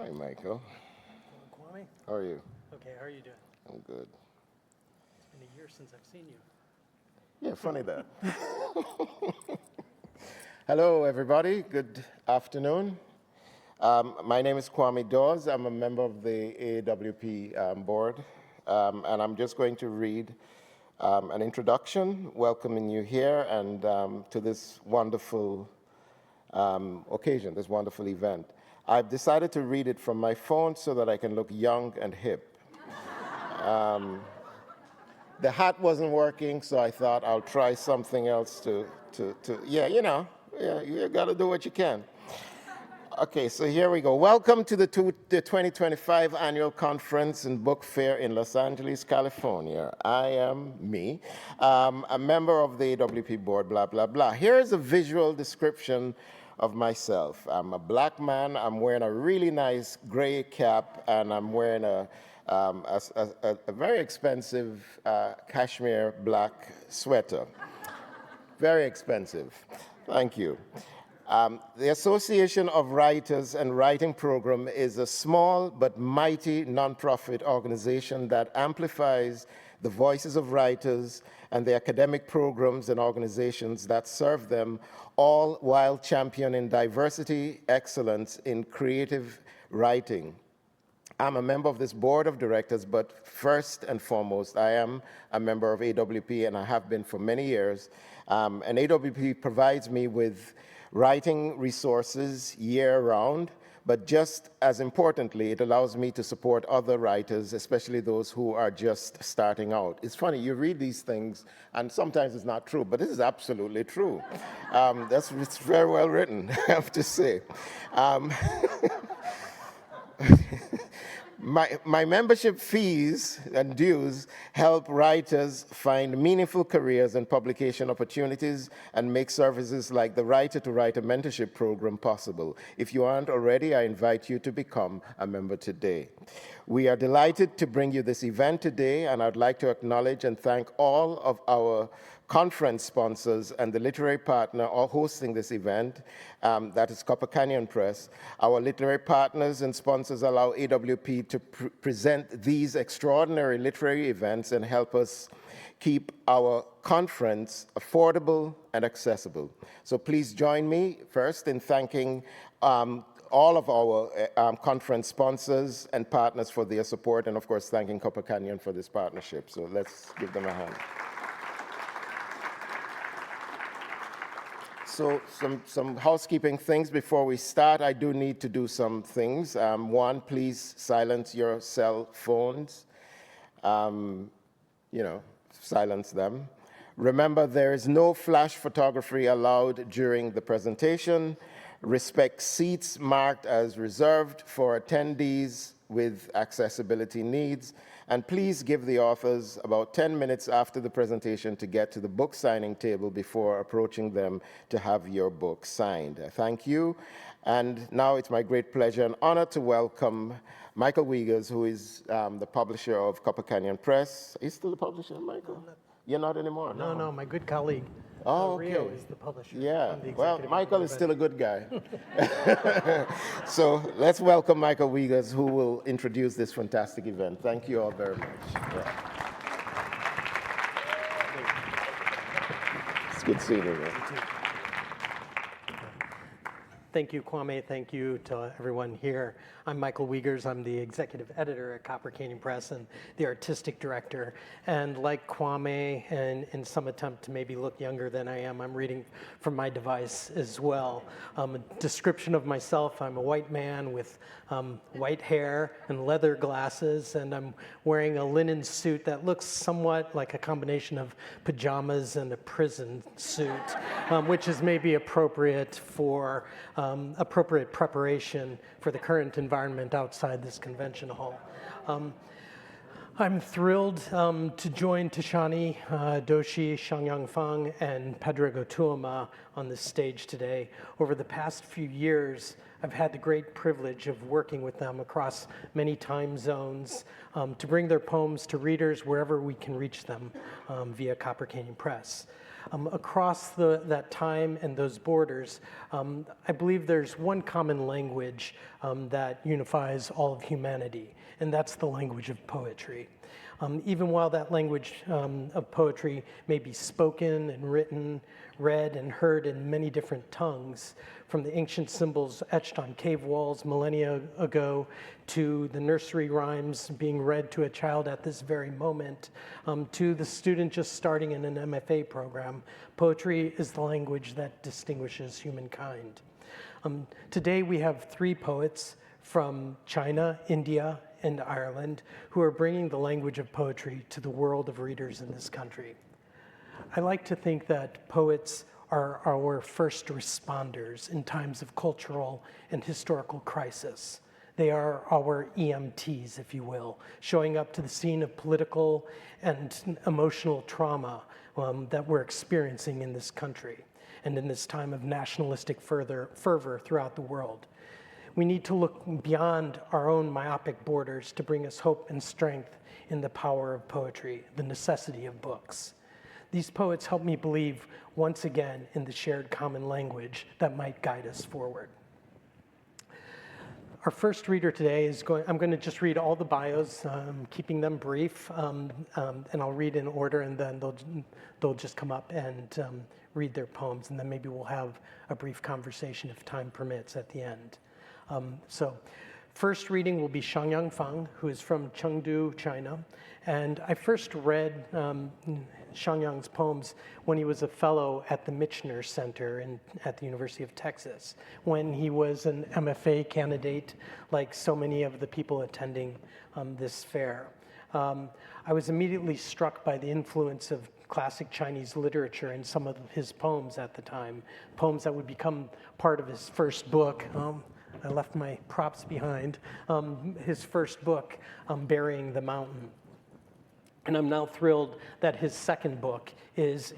Hi, Michael. Hello, Kwame. How are you? Okay, how are you doing? I'm good. It's been a year since I've seen you. Yeah, funny that. Hello, everybody. Good afternoon. My name is Kwame Dawes. I'm a member of the AWP board, and I'm just going to read an introduction welcoming you here and to this wonderful occasion, this wonderful event. I've decided to read it from my phone so that I can look young and hip. The hat wasn't working, so I thought I'll try something else yeah, you gotta do what you can. Okay, so here we go. Welcome to the 2025 Annual Conference and Book Fair in Los Angeles, California. I am me, a member of the AWP board, blah, blah, blah. Here's a visual description of myself. I'm a black man, I'm wearing a really nice gray cap, and I'm wearing a very expensive cashmere black sweater. Very expensive. Thank you. The Association of Writers and Writing Program is a small but mighty nonprofit organization that amplifies the voices of writers and the academic programs and organizations that serve them, all while championing diversity, excellence in creative writing. I'm a member of this board of directors, but first and foremost, I am a member of AWP, and I have been for many years. And AWP provides me with writing resources year-round, but just as importantly, it allows me to support other writers, especially those who are just starting out. It's funny, you read these things, and sometimes it's not true, but this is absolutely true. It's very well written, I have to say. My membership fees and dues help writers find meaningful careers and publication opportunities and make services like the Writer to Writer Mentorship Program possible. If you aren't already, I invite you to become a member today. We are delighted to bring you this event today, and I'd like to acknowledge and thank all of our conference sponsors and the literary partner all hosting this event, that is Copper Canyon Press. Our literary partners and sponsors allow AWP to present these extraordinary literary events and help us keep our conference affordable and accessible. So please join me first in thanking all of our conference sponsors and partners for their support, and of course thanking Copper Canyon for this partnership. So let's give them a hand. So some housekeeping things before we start. I do need to do some things. One, please silence your cell phones. Silence them. Remember, there is no flash photography allowed during the presentation. Respect seats marked as reserved for attendees with accessibility needs. And please give the authors about 10 minutes after the presentation to get to the book signing table before approaching them to have your book signed. Thank you. And now it's my great pleasure and honor to welcome Michael Wiegers, who is the publisher of Copper Canyon Press. Are you still the publisher, Michael? No, You're not anymore? No, my good colleague. Oh, okay. Rio is the publisher. Yeah, well, Michael is still a good guy. So let's welcome Michael Wiegers, who will introduce this fantastic event. Thank you all very much. Yeah. It's good seeing you. Thank you, Kwame. Thank you to everyone here. I'm Michael Wiegers. I'm the executive editor at Copper Canyon Press and the artistic director. And like Kwame, and in some attempt to maybe look younger than I am, I'm reading from my device as well. A description of myself: I'm a white man with white hair and leather glasses, and I'm wearing a linen suit that looks somewhat like a combination of pajamas and a prison suit, which is maybe appropriate for appropriate preparation for the current environment outside this convention hall. I'm thrilled to join Tishani Doshi, Shangyang Fang, and Pádraig Ó Tuama on this stage today. Over the past few years, I've had the great privilege of working with them across many time zones to bring their poems to readers wherever we can reach them via Copper Canyon Press. Across that time and those borders, I believe there's one common language that unifies all of humanity, and that's the language of poetry. Even while that language of poetry may be spoken and written, read and heard in many different tongues, from the ancient symbols etched on cave walls millennia ago to the nursery rhymes being read to a child at this very moment, to the student just starting in an MFA program, poetry is the language that distinguishes humankind. Today we have 3 poets from China, India, and Ireland who are bringing the language of poetry to the world of readers in this country. I like to think that poets are our first responders in times of cultural and historical crisis. They are our EMTs, if you will, showing up to the scene of political and emotional trauma that we're experiencing in this country and in this time of nationalistic fervor throughout the world. We need to look beyond our own myopic borders to bring us hope and strength in the power of poetry, the necessity of books. These poets help me believe once again in the shared common language that might guide us forward. Our first reader today is I'm going to just read all the bios, keeping them brief, and I'll read in order, and then they'll just come up and read their poems, and then maybe we'll have a brief conversation if time permits at the end. So first reading will be Shangyang Fang, who is from Chengdu, China. And I first read Shangyang's poems when he was a fellow at the Michener Center at the University of Texas, when he was an MFA candidate, like so many of the people attending this fair. I was immediately struck by the influence of classic Chinese literature in some of his poems at the time, poems that would become part of his first book. I left my props behind. His first book, Burying the Mountain. And I'm now thrilled that his second book is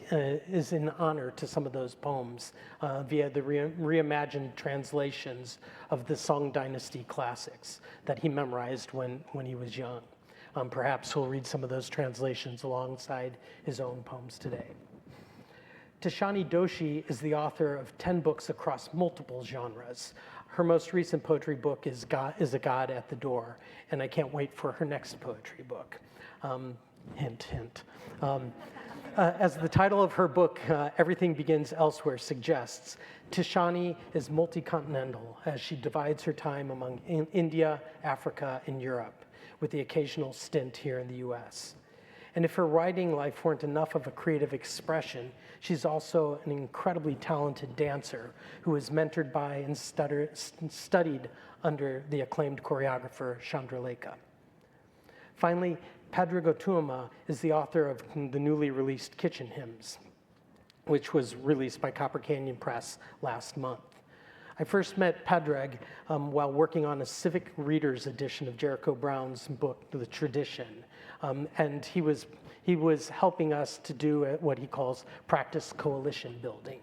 in honor to some of those poems via the reimagined translations of the Song Dynasty classics that he memorized when he was young. Perhaps he'll read some of those translations alongside his own poems today. Tishani Doshi is the author of 10 books across multiple genres. Her most recent poetry book is A God at the Door, and I can't wait for her next poetry book. Hint, hint. As the title of her book, Everything Begins Elsewhere, suggests, Tishani is multi-continental as she divides her time among India, Africa, and Europe, with the occasional stint here in the US. And if her writing life weren't enough of a creative expression, she's also an incredibly talented dancer who was mentored by and studied under the acclaimed choreographer Chandralekha. Finally, Pádraig Ó Tuama is the author of the newly released Kitchen Hymns, which was released by Copper Canyon Press last month. I first met Pádraig while working on a civic readers edition of Jericho Brown's book, The Tradition. And he was helping us to do what he calls practice coalition building.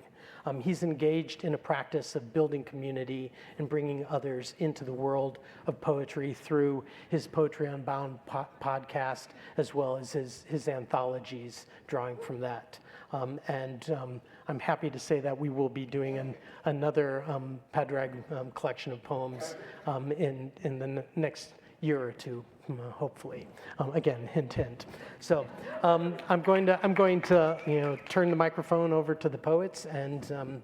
He's engaged in a practice of building community and bringing others into the world of poetry through his Poetry Unbound podcast, as well as his anthologies drawing from that. I'm happy to say that we will be doing another Pádraig collection of poems in the next year or two, hopefully. Again, hint, hint. So I'm going to turn the microphone over to the poets and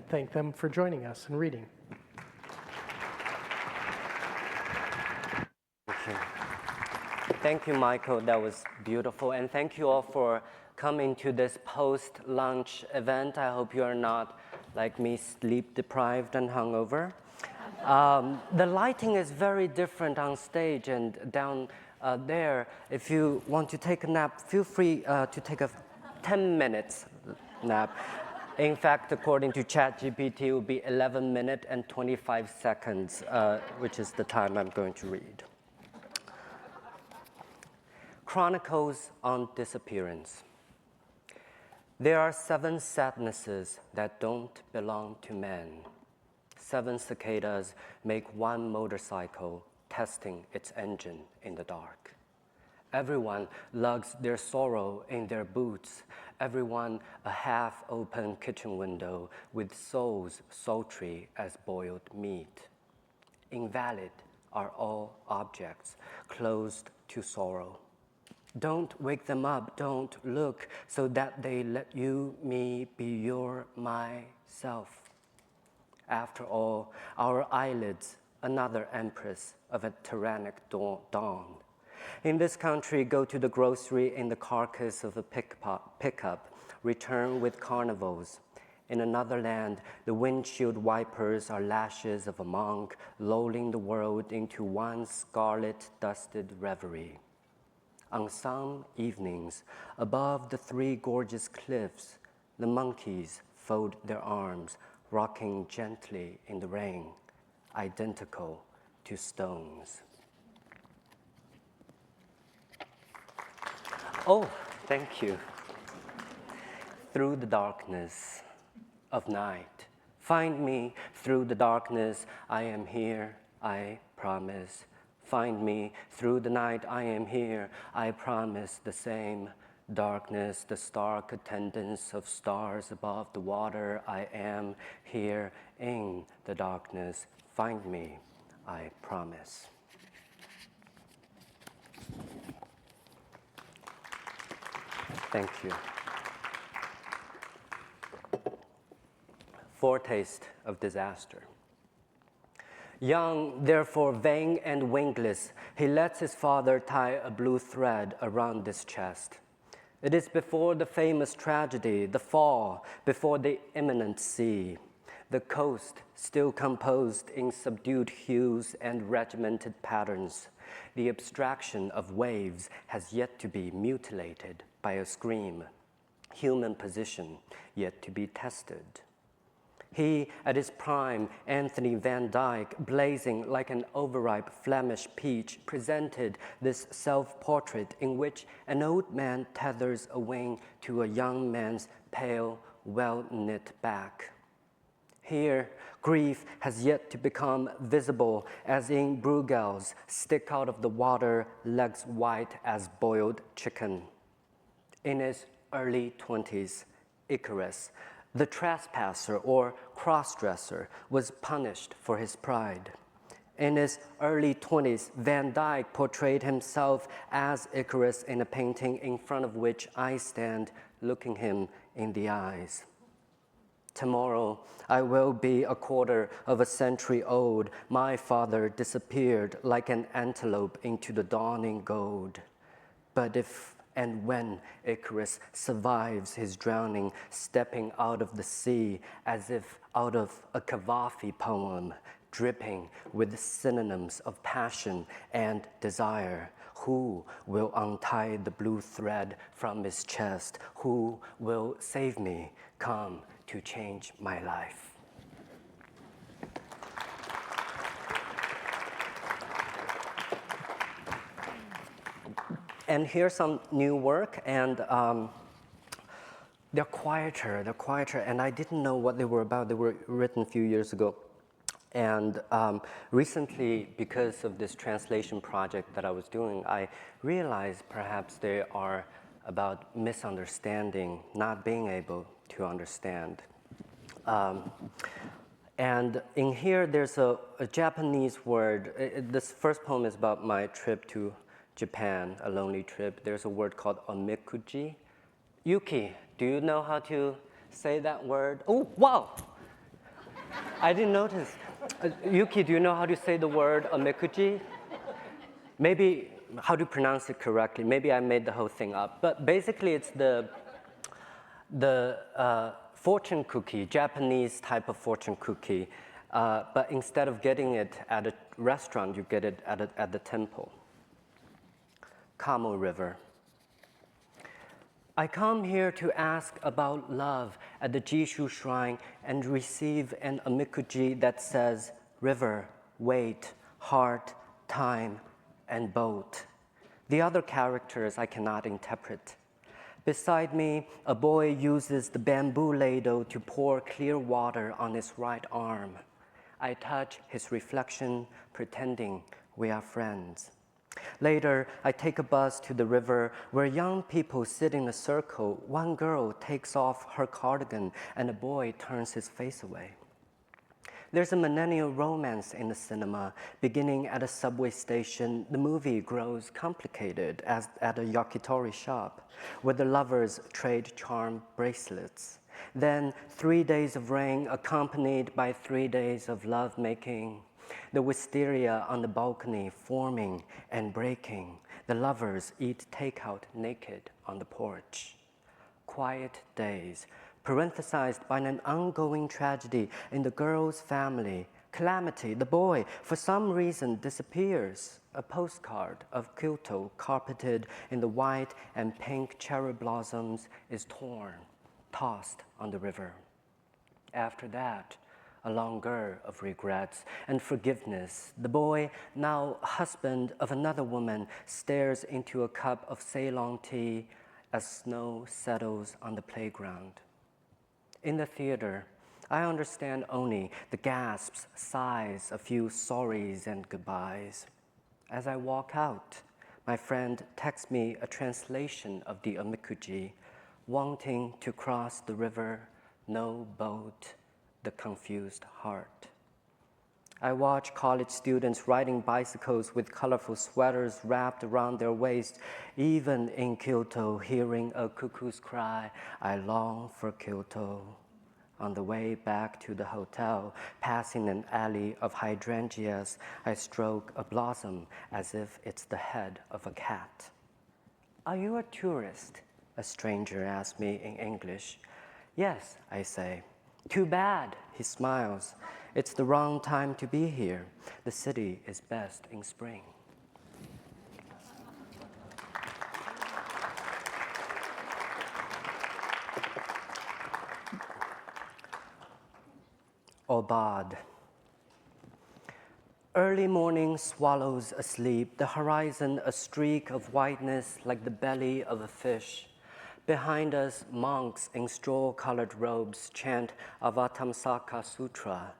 thank them for joining us and reading. Thank you, Michael. That was beautiful. And thank you all for coming to this post-lunch event. I hope you are not, like me, sleep-deprived and hungover. The lighting is very different on stage and down there. If you want to take a nap, feel free to take a 10 minutes nap. In fact, according to ChatGPT, it will be 11 minutes and 25 seconds, which is the time I'm going to read. Chronicles on Disappearance. There are 7 sadnesses that don't belong to men. 7 cicadas make one motorcycle testing its engine in the dark. Everyone lugs their sorrow in their boots. Everyone a half-open kitchen window with souls sultry as boiled meat. Invalid are all objects closed to sorrow. Don't wake them up, don't look, so that they let you, me, be your, myself. After all, our eyelids, another empress of a tyrannic dawn. In this country, go to the grocery in the carcass of a pickup, return with carnivals. In another land, the windshield wipers are lashes of a monk, lulling the world into one scarlet-dusted reverie. On some evenings, above the three gorgeous cliffs, the monkeys fold their arms, rocking gently in the rain, identical to stones. Oh, thank you. Through the darkness of night, find me through the darkness, I am here, I promise. Find me through the night, I am here, I promise the same. Darkness, the stark attendance of stars above the water, I am here in the darkness. Find me, I promise. Thank you. Foretaste of disaster. Young, therefore vain and wingless, he lets his father tie a blue thread around his chest. It is before the famous tragedy, the fall, before the imminent sea. The coast, still composed in subdued hues and regimented patterns. The abstraction of waves has yet to be mutilated by a scream. Human position yet to be tested. He, at his prime, Anthony Van Dyck, blazing like an overripe Flemish peach, presented this self-portrait in which an old man tethers a wing to a young man's pale, well-knit back. Here, grief has yet to become visible, as in Bruegel's stick out of the water, legs white as boiled chicken. In his early 20s, Icarus, the trespasser or cross-dresser, was punished for his pride. In his early 20s, Van Dyck portrayed himself as Icarus in a painting in front of which I stand looking him in the eyes. Tomorrow, I will be a quarter of a century old. My father disappeared like an antelope into the dawning gold. But if and when Icarus survives his drowning, stepping out of the sea as if out of a Cavafy poem, dripping with synonyms of passion and desire, who will untie the blue thread from his chest? Who will save me? Come to change my life. And here's some new work, and they're quieter, and I didn't know what they were about. They were written a few years ago. And recently, because of this translation project that I was doing, I realized perhaps they are about misunderstanding, not being able to understand. And in here, there's a Japanese word. This first poem is about my trip to Japan, a lonely trip. There's a word called omikuji. Yuki, do you know how to say that word? Oh, wow! I didn't notice. Yuki, do you know how to say the word omikuji? Maybe how to pronounce it correctly. Maybe I made the whole thing up. But basically, it's the fortune cookie, Japanese type of fortune cookie. But instead of getting it at a restaurant, you get it at the temple. Kamo River. I come here to ask about love at the Jishu shrine and receive an omikuji that says river, wait, heart, time, and boat. The other characters I cannot interpret. Beside me, a boy uses the bamboo ladle to pour clear water on his right arm. I touch his reflection, pretending we are friends. Later, I take a bus to the river where young people sit in a circle. One girl takes off her cardigan and a boy turns his face away. There's a millennial romance in the cinema. Beginning at a subway station, the movie grows complicated as at a yakitori shop, where the lovers trade charm bracelets. Then 3 days of rain accompanied by 3 days of lovemaking. The wisteria on the balcony forming and breaking. The lovers eat takeout naked on the porch. Quiet days, parenthesized by an ongoing tragedy in the girl's family. Calamity, the boy, for some reason disappears. A postcard of Kyoto carpeted in the white and pink cherry blossoms is torn, tossed on the river. After that, a longer of regrets and forgiveness. The boy, now husband of another woman, stares into a cup of Ceylon tea as snow settles on the playground. In the theater, I understand only the gasps, sighs, a few sorries and goodbyes. As I walk out, my friend texts me a translation of the Omikuji, wanting to cross the river, no boat, the confused heart. I watch college students riding bicycles with colorful sweaters wrapped around their waist. Even in Kyoto, hearing a cuckoo's cry, I long for Kyoto. On the way back to the hotel, passing an alley of hydrangeas, I stroke a blossom as if it's the head of a cat. "Are you a tourist?" a stranger asks me in English. "Yes," I say. "Too bad," he smiles. "It's the wrong time to be here. The city is best in spring." Obad. Early morning swallows asleep, the horizon a streak of whiteness like the belly of a fish. Behind us, monks in straw-colored robes chant Avatamsaka Sutra,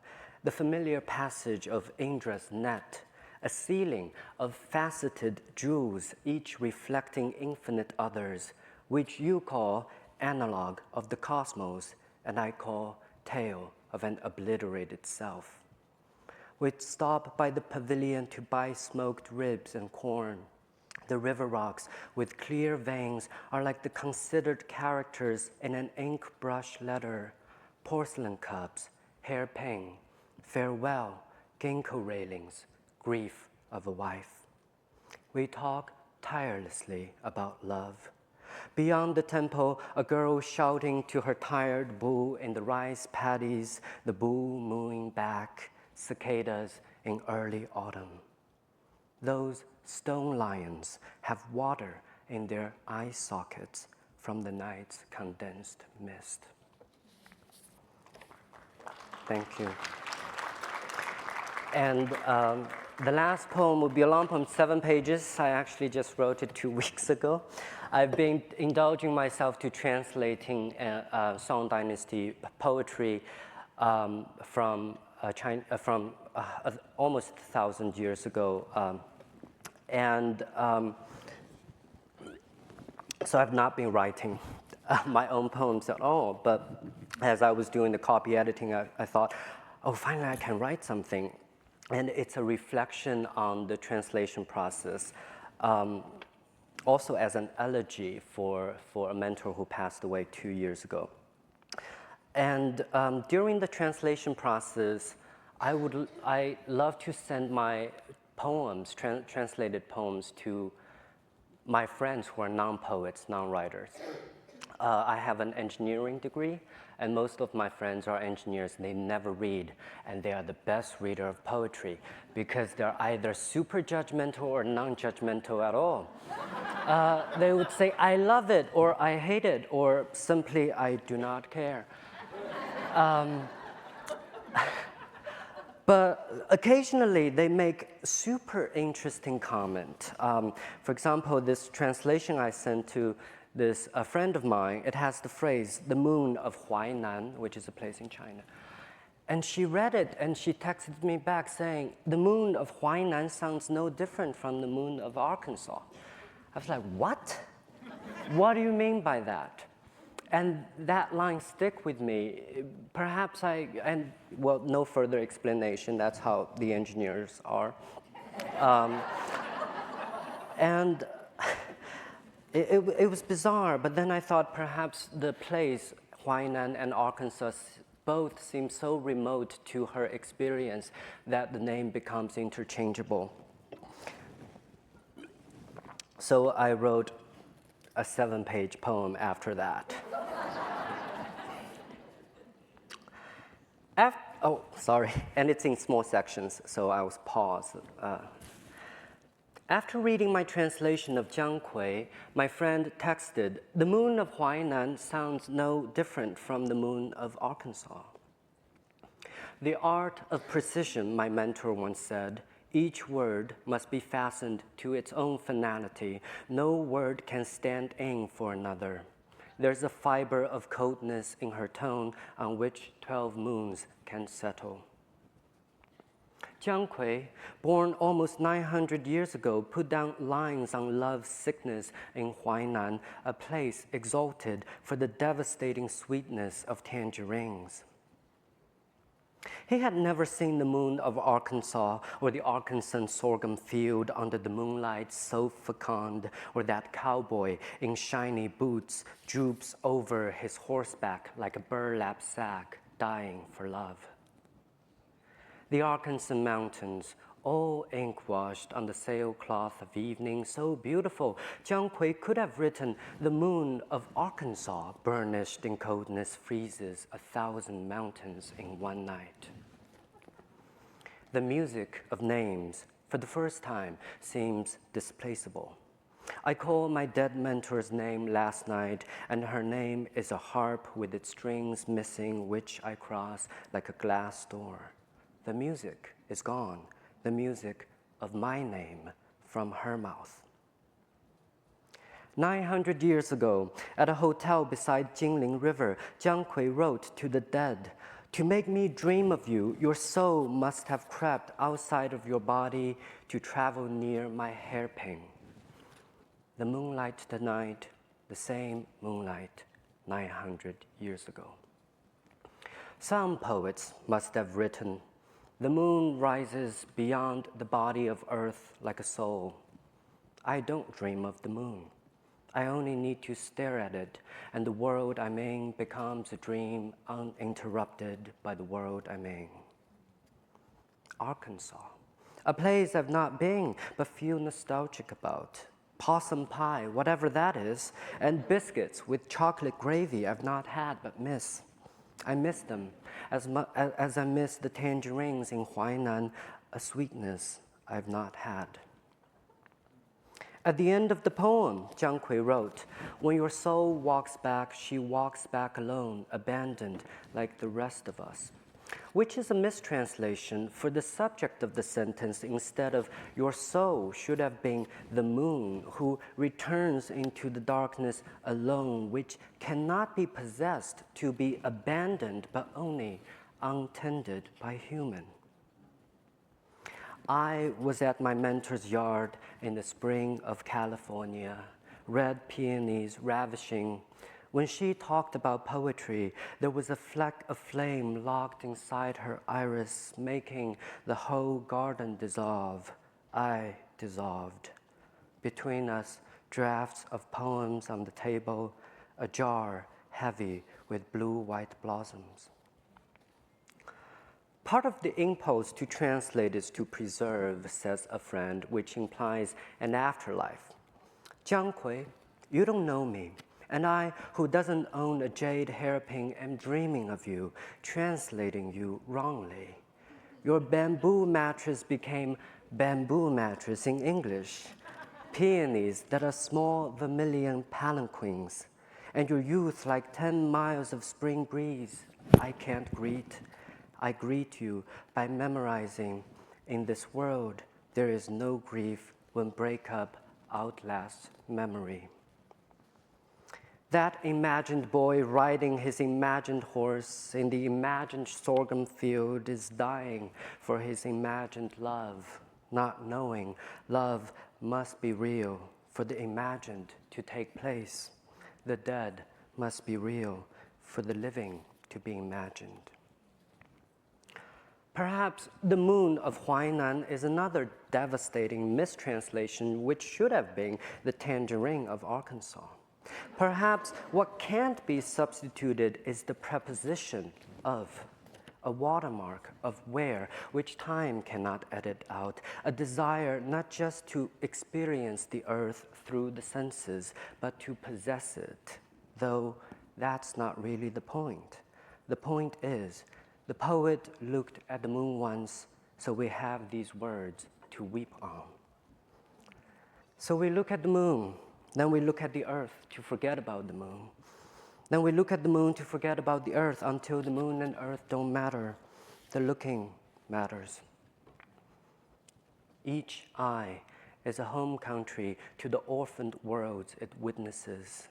the familiar passage of Indra's net, a ceiling of faceted jewels, each reflecting infinite others, which you call analog of the cosmos, and I call tale of an obliterated self. We stop by the pavilion to buy smoked ribs and corn. The river rocks with clear veins are like the considered characters in an ink brush letter. Porcelain cups, hairpin, farewell, ginkgo railings, grief of a wife. We talk tirelessly about love. Beyond the temple, a girl shouting to her tired bull in the rice paddies, the bull mooing back, cicadas in early autumn. Those stone lions have water in their eye sockets from the night's condensed mist. Thank you. And the last poem will be a long poem, 7 pages. I actually just wrote it 2 weeks ago. I've been indulging myself to translating Song Dynasty poetry from almost 1,000 years ago. So I've not been writing my own poems at all, but as I was doing the copy editing, I thought, oh, finally I can write something. And it's a reflection on the translation process, also as an elegy for a mentor who passed away 2 years ago. And during the translation process, I love to send my poems, translated poems, to my friends who are non-poets, non-writers. I have an engineering degree, and most of my friends are engineers. They never read, and they are the best reader of poetry because they're either super judgmental or non-judgmental at all. They would say, I love it, or I hate it, or simply, I do not care. But occasionally, they make super interesting comment. For example, this translation I sent to a friend of mine, it has the phrase, the moon of Huainan, which is a place in China. And she read it and she texted me back saying, the moon of Huainan sounds no different from the moon of Arkansas. I was like, what? What do you mean by that? And that line stick with me. Perhaps no further explanation, that's how the engineers are. And it was bizarre, but then I thought perhaps the place, Huainan and Arkansas, both seem so remote to her experience that the name becomes interchangeable. So I wrote a 7-page poem after that. And it's in small sections, so I was paused. After reading my translation of Jiang Kui, my friend texted, the moon of Huainan sounds no different from the moon of Arkansas. The art of precision, my mentor once said, each word must be fastened to its own finality. No word can stand in for another. There's a fiber of coldness in her tone on which 12 moons can settle. Jiang Kui, born almost 900 years ago, put down lines on love's sickness in Huainan, a place exalted for the devastating sweetness of tangerines. He had never seen the moon of Arkansas or the Arkansas sorghum field under the moonlight so fecund, or that cowboy in shiny boots droops over his horseback like a burlap sack, dying for love. The Arkansas mountains, all ink-washed on the sailcloth of evening, so beautiful, Jiang Kui could have written, the moon of Arkansas, burnished in coldness, freezes 1,000 mountains in one night. The music of names, for the first time, seems displaceable. I called my dead mentor's name last night, and her name is a harp with its strings missing, which I cross like a glass door. The music is gone, the music of my name from her mouth. 900 years ago, at a hotel beside Jingling River, Jiang Kui wrote to the dead, to make me dream of you, your soul must have crept outside of your body to travel near my hairpin. The moonlight tonight, the same moonlight 900 years ago. Some poets must have written, the moon rises beyond the body of earth like a soul. I don't dream of the moon. I only need to stare at it, and the world I'm in becomes a dream uninterrupted by the world I'm in. Arkansas, a place I've not been but feel nostalgic about. Possum pie, whatever that is, and biscuits with chocolate gravy I've not had but miss. I miss them as I miss the tangerines in Huainan, a sweetness I've not had. At the end of the poem, Jiang Kui wrote, when your soul walks back, she walks back alone, abandoned like the rest of us. Which is a mistranslation, for the subject of the sentence, instead of your soul, should have been the moon who returns into the darkness alone, which cannot be possessed to be abandoned, but only untended by human. I was at my mentor's yard in the spring of California, red peonies ravishing. When she talked about poetry, there was a fleck of flame locked inside her iris, making the whole garden dissolve. I dissolved. Between us, drafts of poems on the table, a jar heavy with blue-white blossoms. Part of the impulse to translate is to preserve, says a friend, which implies an afterlife. Jiang Kui, you don't know me, and I, who doesn't own a jade hairpin, am dreaming of you, translating you wrongly. Your bamboo mattress became bamboo mattress in English, peonies that are small vermilion palanquins, and your youth like 10 miles of spring breeze I can't greet. I greet you by memorizing, in this world, there is no grief when breakup outlasts memory. That imagined boy riding his imagined horse in the imagined sorghum field is dying for his imagined love, not knowing love must be real for the imagined to take place. The dead must be real for the living to be imagined. Perhaps the moon of Huainan is another devastating mistranslation which should have been the tangerine of Arkansas. Perhaps what can't be substituted is the preposition of, a watermark of where, which time cannot edit out, a desire not just to experience the earth through the senses, but to possess it, though that's not really the point. The point is, the poet looked at the moon once, so we have these words to weep on. So we look at the moon, then we look at the earth to forget about the moon. Then we look at the moon to forget about the earth until the moon and earth don't matter. The looking matters. Each eye is a home country to the orphaned worlds it witnesses.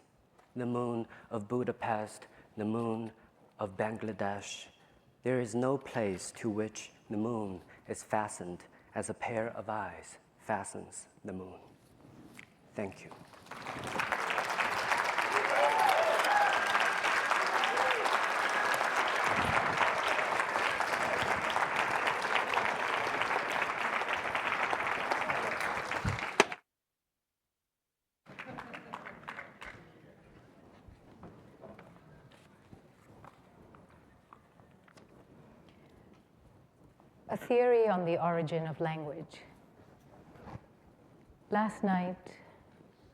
The moon of Budapest, the moon of Bangladesh. There is no place to which the moon is fastened as a pair of eyes fastens the moon. Thank you. A theory on the origin of language. Last night,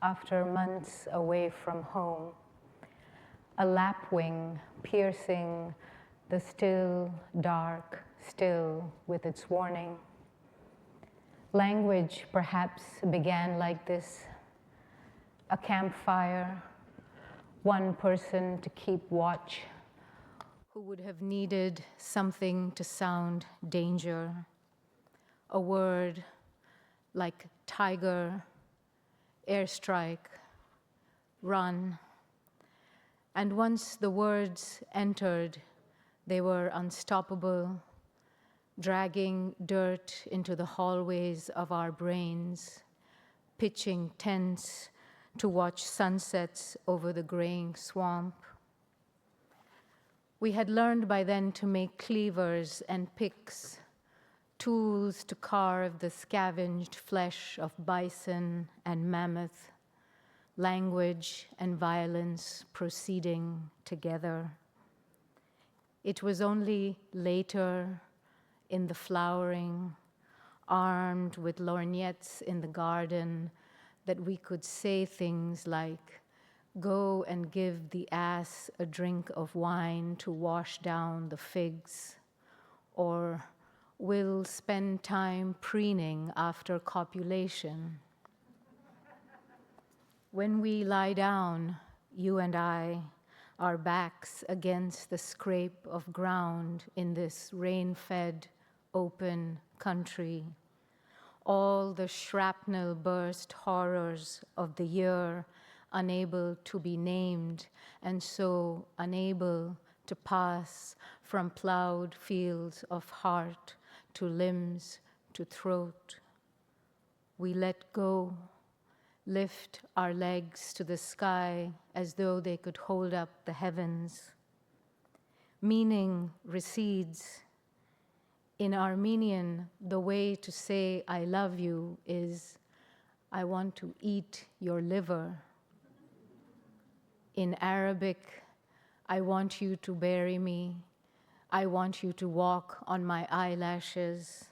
after months away from home, a lapwing piercing the still, dark, still with its warning. Language perhaps began like this: a campfire, one person to keep watch, who would have needed something to sound danger, a word like tiger, airstrike, run. And once the words entered, they were unstoppable, dragging dirt into the hallways of our brains, pitching tents to watch sunsets over the graying swamp. We had learned by then to make cleavers and picks, tools to carve the scavenged flesh of bison and mammoth, language and violence proceeding together. It was only later, in the flowering, armed with lorgnettes in the garden, that we could say things like, "Go and give the ass a drink of wine to wash down the figs," or "We'll spend time preening after copulation." When we lie down, you and I, our backs against the scrape of ground in this rain-fed, open country, all the shrapnel burst horrors of the year unable to be named, and so unable to pass from plowed fields of heart to limbs to throat. We let go, lift our legs to the sky as though they could hold up the heavens. Meaning recedes. In Armenian, the way to say I love you is, I want to eat your liver. In Arabic, I want you to bury me. I want you to walk on my eyelashes.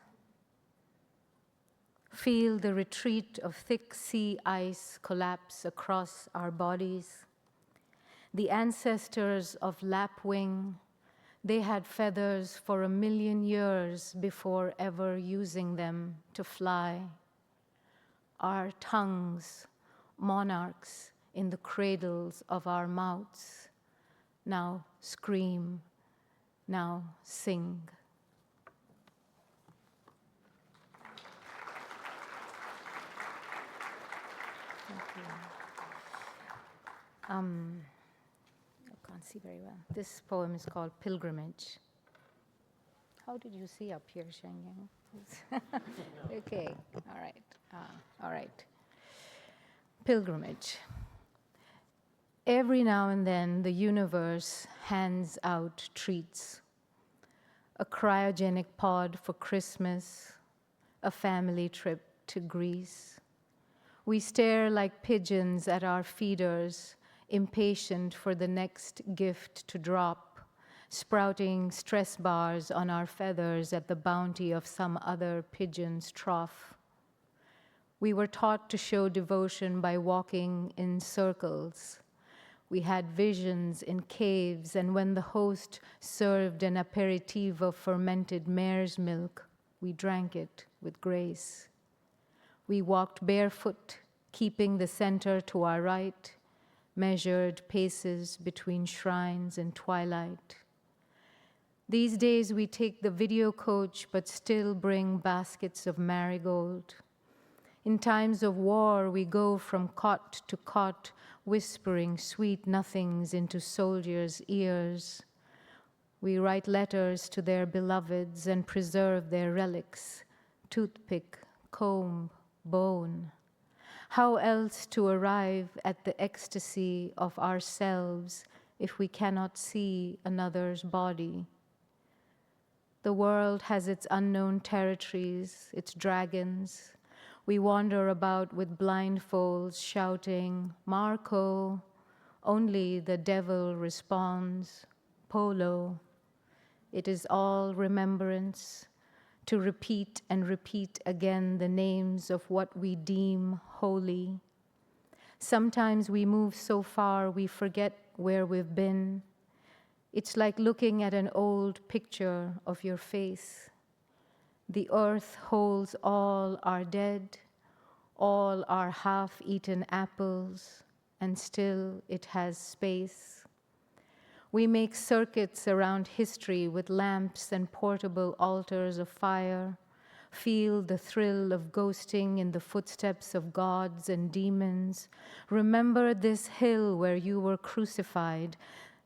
Feel the retreat of thick sea ice collapse across our bodies. The ancestors of lapwing, they had feathers for 1,000,000 years before ever using them to fly. Our tongues, monarchs in the cradles of our mouths, now scream, now sing. Thank you. see very well. This poem is called Pilgrimage. How did you see up here, Shangyang? Okay, all right, all right. Pilgrimage. Every now and then, the universe hands out treats. A cryogenic pod for Christmas, a family trip to Greece. We stare like pigeons at our feeders, impatient for the next gift to drop, sprouting stress bars on our feathers at the bounty of some other pigeon's trough. We were taught to show devotion by walking in circles. We had visions in caves, and when the host served an aperitif of fermented mare's milk, we drank it with grace. We walked barefoot, keeping the center to our right, measured paces between shrines in twilight. These days we take the video coach, but still bring baskets of marigold. In times of war, we go from cot to cot, whispering sweet nothings into soldiers' ears. We write letters to their beloveds and preserve their relics, toothpick, comb, bone. How else to arrive at the ecstasy of ourselves if we cannot see another's body? The world has its unknown territories, its dragons. We wander about with blindfolds, shouting, Marco. Only the devil responds, Polo. It is all remembrance, to repeat and repeat again the names of what we deem holy. Sometimes we move so far we forget where we've been. It's like looking at an old picture of your face. The earth holds all our dead, all our half-eaten apples, and still it has space. We make circuits around history with lamps and portable altars of fire, feel the thrill of ghosting in the footsteps of gods and demons. Remember this hill where you were crucified,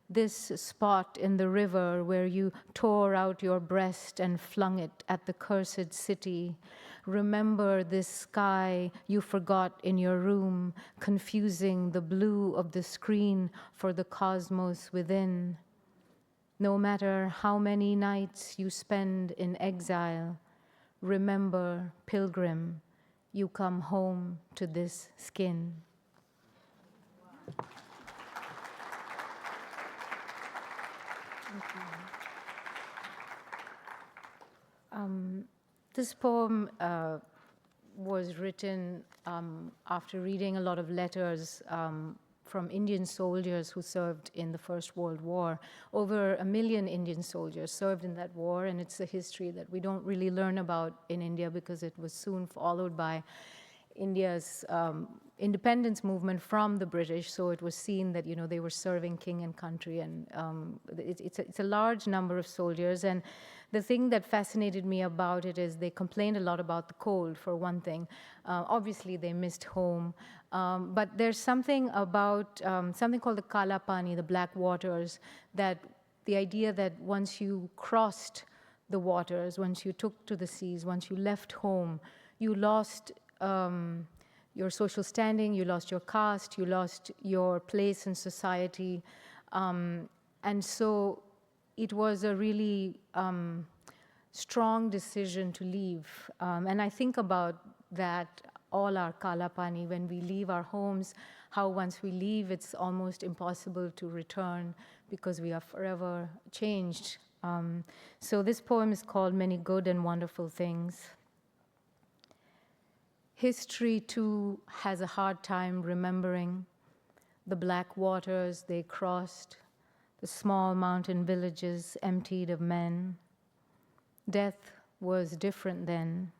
this spot in the river where you tore out your breast and flung it at the cursed city. Remember this sky you forgot in your room, confusing the blue of the screen for the cosmos within. No matter how many nights you spend in exile, remember, pilgrim, you come home to this skin. This poem was written after reading a lot of letters from Indian soldiers who served in the First World War. Over 1 million Indian soldiers served in that war, and it's a history that we don't really learn about in India because it was soon followed by India's independence movement from the British, so it was seen that, you know, they were serving king and country, and it's a large number of soldiers. And the thing that fascinated me about it is they complained a lot about the cold, for one thing. Obviously, they missed home, but there's something about something called the Kala Pani, the black waters, that the idea that once you crossed the waters, once you took to the seas, once you left home, you lost your social standing, you lost your caste, you lost your place in society. And so it was a really strong decision to leave. And I think about that, all our Kalapani, when we leave our homes, how once we leave, it's almost impossible to return because we are forever changed. So this poem is called Many Good and Wonderful Things. History, too, has a hard time remembering the black waters they crossed, the small mountain villages emptied of men. Death was different then.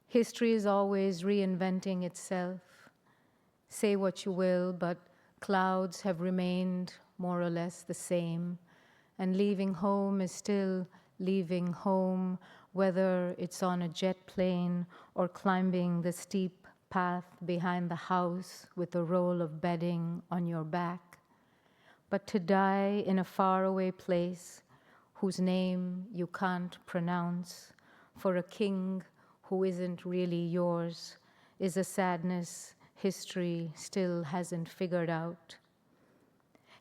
History is always reinventing itself. Say what you will, but clouds have remained more or less the same, and leaving home is still leaving home, whether it's on a jet plane or climbing the steep path behind the house with a roll of bedding on your back. but to die in a faraway place whose name you can't pronounce for a king who isn't really yours is a sadness history still hasn't figured out.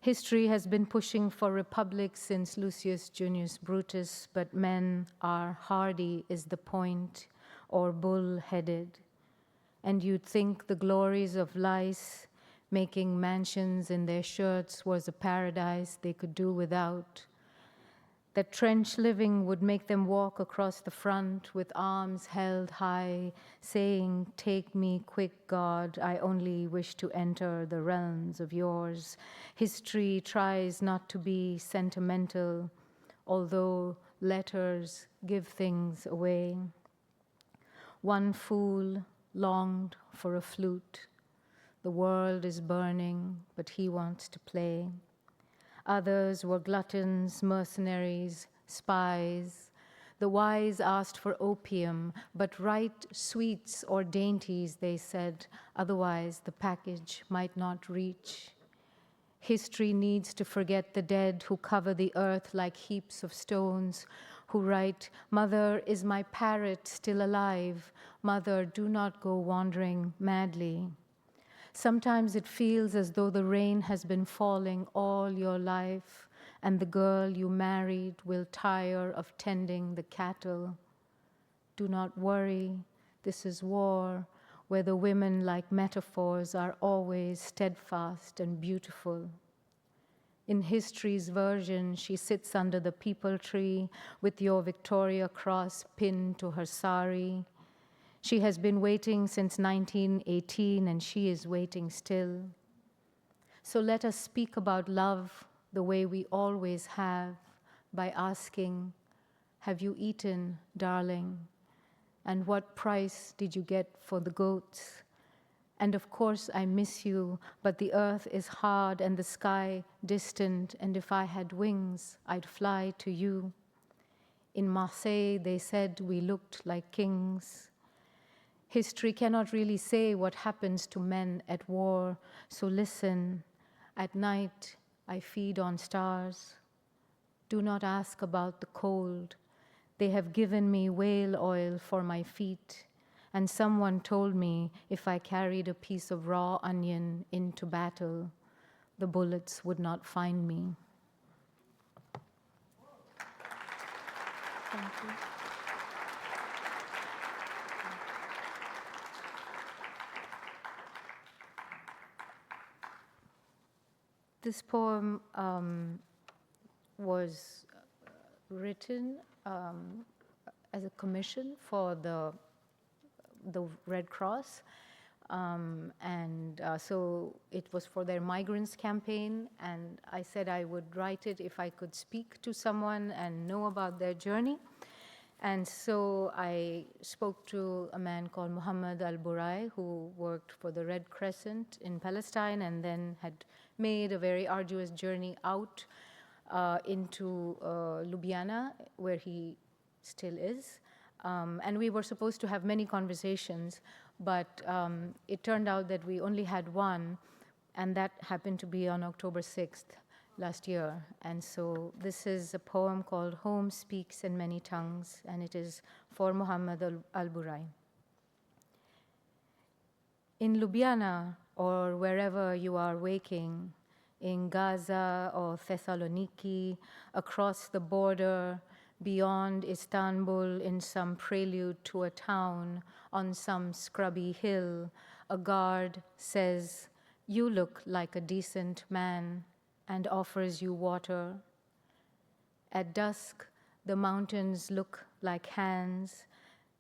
History has been pushing for republic since Lucius Junius Brutus, but men are hardy is the point, or bull-headed. And you'd think the glories of lice making mansions in their shirts was a paradise they could do without. That trench living would make them walk across the front with arms held high, saying, "Take me quick, God, I only wish to enter the realms of yours." History tries not to be sentimental, although letters give things away. One fool longed for a flute. The world is burning, but he wants to play. Others were gluttons, mercenaries, spies. The wise asked for opium, but right sweets or dainties, they said, otherwise the package might not reach. History needs to forget the dead who cover the earth like heaps of stones, who write, "Mother, is my parrot still alive? Mother, do not go wandering madly." Sometimes it feels as though the rain has been falling all your life, and the girl you married will tire of tending the cattle. Do not worry, this is war, where the women, like metaphors, are always steadfast and beautiful. In history's version, she sits under the peepal tree with your Victoria Cross pinned to her sari. She has been waiting since 1918, and she is waiting still. So let us speak about love the way we always have, by asking, "Have you eaten, darling? And what price did you get for the goats? And of course I miss you, but the earth is hard and the sky distant, and if I had wings, I'd fly to you." In Marseille, they said we looked like kings. History cannot really say what happens to men at war, so listen. At night, I feed on stars. Do not ask about the cold. They have given me whale oil for my feet, and someone told me if I carried a piece of raw onion into battle, the bullets would not find me. Thank you. This poem was written as a commission for the Red Cross, so it was for their migrants campaign, and I said I would write it if I could speak to someone and know about their journey. And so I spoke to a man called Muhammad al-Burai, who worked for the Red Crescent in Palestine and then had made a very arduous journey out into Ljubljana, where he still is. And we were supposed to have many conversations, but it turned out that we only had one, and that happened to be on October 6th last year. And so this is a poem called "Home Speaks in Many Tongues," and it is for Muhammad al-Burai. In Ljubljana, or wherever you are waking, in Gaza or Thessaloniki, across the border, beyond Istanbul, in some prelude to a town, on some scrubby hill, a guard says, "You look like a decent man," and offers you water. At dusk, the mountains look like hands.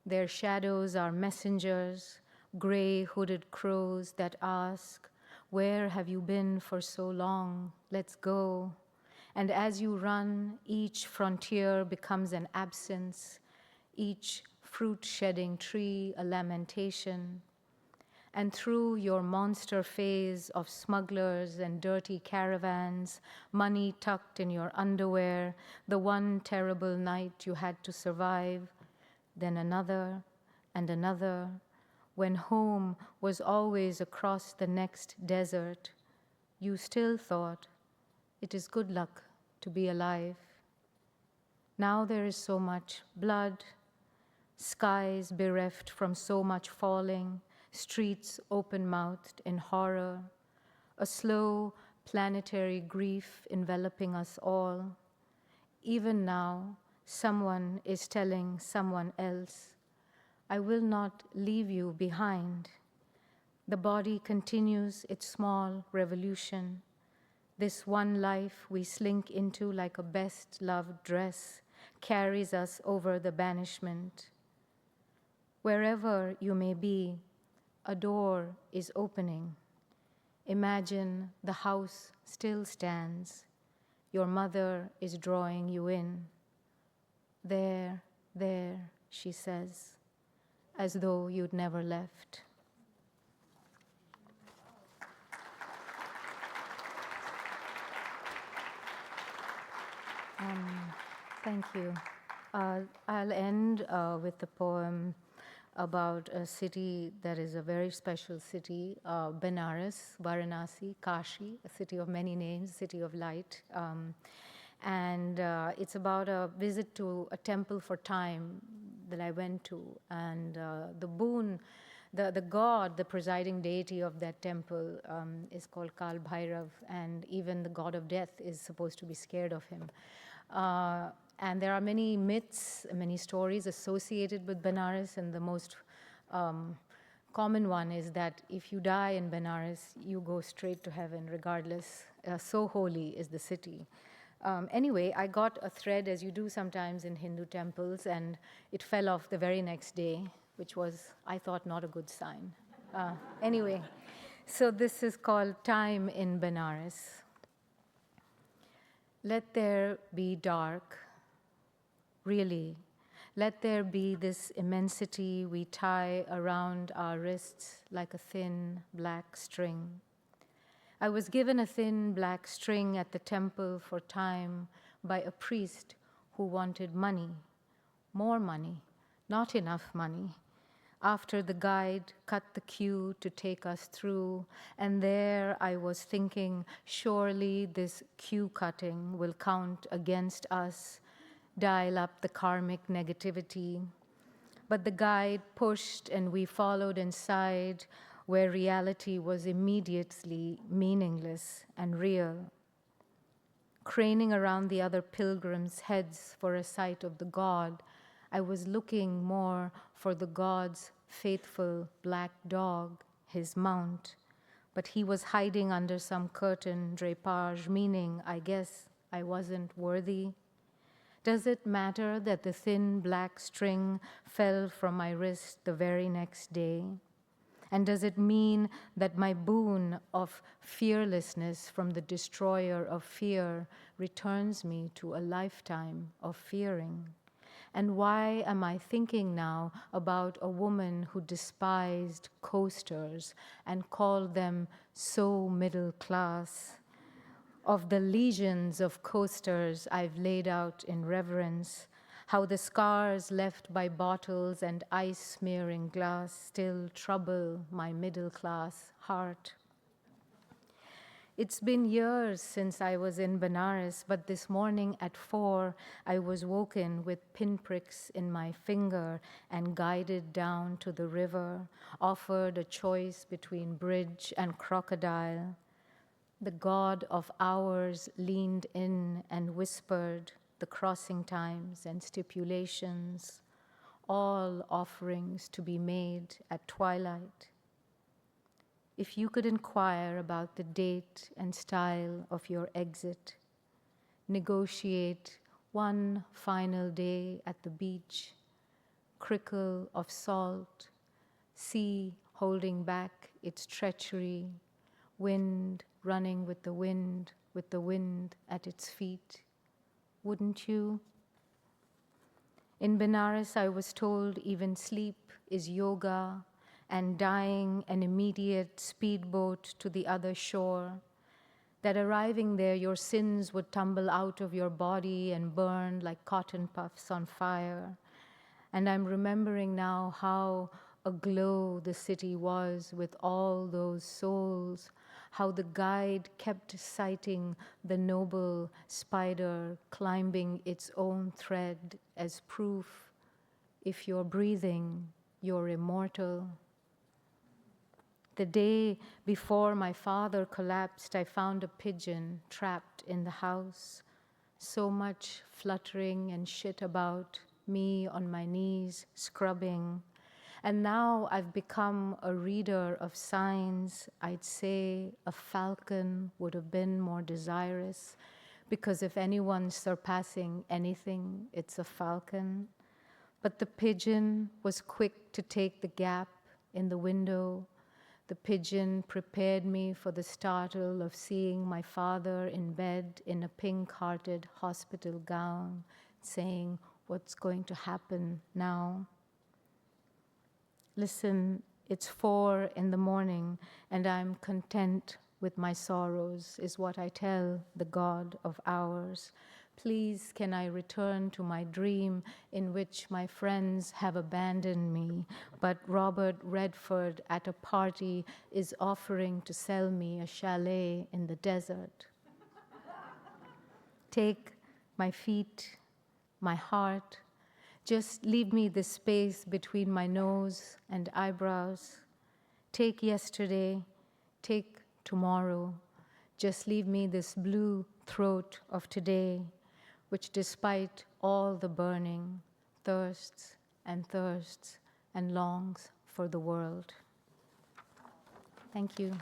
Their shadows are messengers, gray hooded crows that ask, "Where have you been for so long? Let's go." And as you run, each frontier becomes an absence, each fruit-shedding tree a lamentation. And through your monster phase of smugglers and dirty caravans, money tucked in your underwear, the one terrible night you had to survive, then another and another, when home was always across the next desert, you still thought, It is good luck to be alive. Now there is so much blood, skies bereft from so much falling, streets open-mouthed in horror, a slow planetary grief enveloping us all. Even now, someone is telling someone else, I will not leave you behind. The body continues its small revolution. This one life we slink into like a best-loved dress carries us over the banishment. Wherever you may be, a door is opening. Imagine the house still stands. Your mother is drawing you in. There, there, she says, as though you'd never left. Thank you. I'll end with a poem about a city that is a very special city, Benares, Varanasi, Kashi, a city of many names, city of light. And it's about a visit to a temple for time that I went to. And the boon, the god, the presiding deity of that temple is called Kal Bhairav, and even the god of death is supposed to be scared of him. And there are many myths, many stories associated with Benares, and the most common one is that if you die in Benares, you go straight to heaven regardless. So holy is the city. Anyway, I got a thread, as you do sometimes in Hindu temples, and it fell off the very next day, which was, I thought, not a good sign. Anyway, so this is called Time in Benares. Let there be dark, really. Let there be this immensity we tie around our wrists like a thin black string. I was given a thin black string at the temple for time by a priest who wanted money, more money, not enough money. After the guide cut the queue to take us through, and there I was thinking, surely this queue cutting will count against us, dial up the karmic negativity. But the guide pushed and we followed inside, where reality was immediately meaningless and real. Craning around the other pilgrims' heads for a sight of the god, I was looking more for the god's faithful black dog, his mount, but he was hiding under some curtain drapage, meaning, I guess, I wasn't worthy. Does it matter that the thin black string fell from my wrist the very next day? And does it mean that my boon of fearlessness from the destroyer of fear returns me to a lifetime of fearing? And why am I thinking now about a woman who despised coasters and called them so middle class? Of the legions of coasters I've laid out in reverence, how the scars left by bottles and ice-smearing glass still trouble my middle-class heart. It's been years since I was in Benares, but this morning at 4, I was woken with pinpricks in my finger and guided down to the river, offered a choice between bridge and crocodile. The god of hours leaned in and whispered the crossing times and stipulations, all offerings to be made at twilight. If you could inquire about the date and style of your exit, negotiate one final day at the beach, crickle of salt, sea holding back its treachery, wind running with the wind at its feet, wouldn't you? In Benares, I was told even sleep is yoga, and dying an immediate speedboat to the other shore, that arriving there your sins would tumble out of your body and burn like cotton puffs on fire. And I'm remembering now how aglow the city was with all those souls, how the guide kept citing the noble spider climbing its own thread as proof, if you're breathing, you're immortal. The day before my father collapsed, I found a pigeon trapped in the house. So much fluttering and shit about, me on my knees, scrubbing. And now I've become a reader of signs. I'd say a falcon would have been more desirous, because if anyone's surpassing anything, it's a falcon. But the pigeon was quick to take the gap in the window. The pigeon prepared me for the startle of seeing my father in bed in a pink-hearted hospital gown, saying, "What's going to happen now?" Listen, it's 4 a.m, and I'm content with my sorrows, is what I tell the God of ours. Please, can I return to my dream in which my friends have abandoned me, but Robert Redford at a party is offering to sell me a chalet in the desert? Take my feet, my heart, just leave me the space between my nose and eyebrows. Take yesterday, take tomorrow, just leave me this blue throat of today, which despite all the burning, thirsts and longs for the world. Thank you.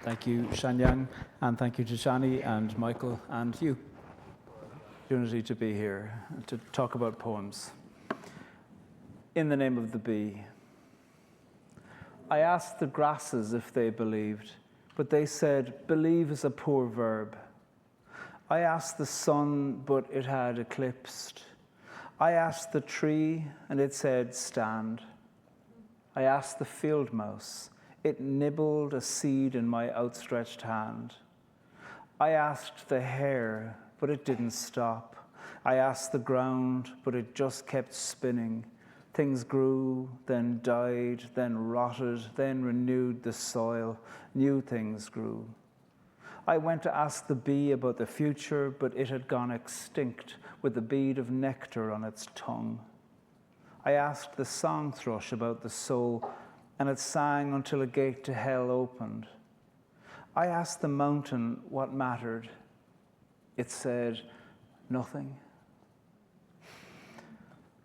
Thank you, Shangyang, and thank you to Tishani and Michael and you. Opportunity to be here to talk about poems. In the name of the bee. I asked the grasses if they believed, but they said, believe is a poor verb. I asked the sun, but it had eclipsed. I asked the tree, and it said, stand. I asked the field mouse. It nibbled a seed in my outstretched hand. I asked the hare, but it didn't stop. I asked the ground, but it just kept spinning. Things grew, then died, then rotted, then renewed the soil. New things grew. I went to ask the bee about the future, but it had gone extinct with a bead of nectar on its tongue. I asked the song thrush about the soul, and it sang until a gate to hell opened. I asked the mountain what mattered. It said, nothing.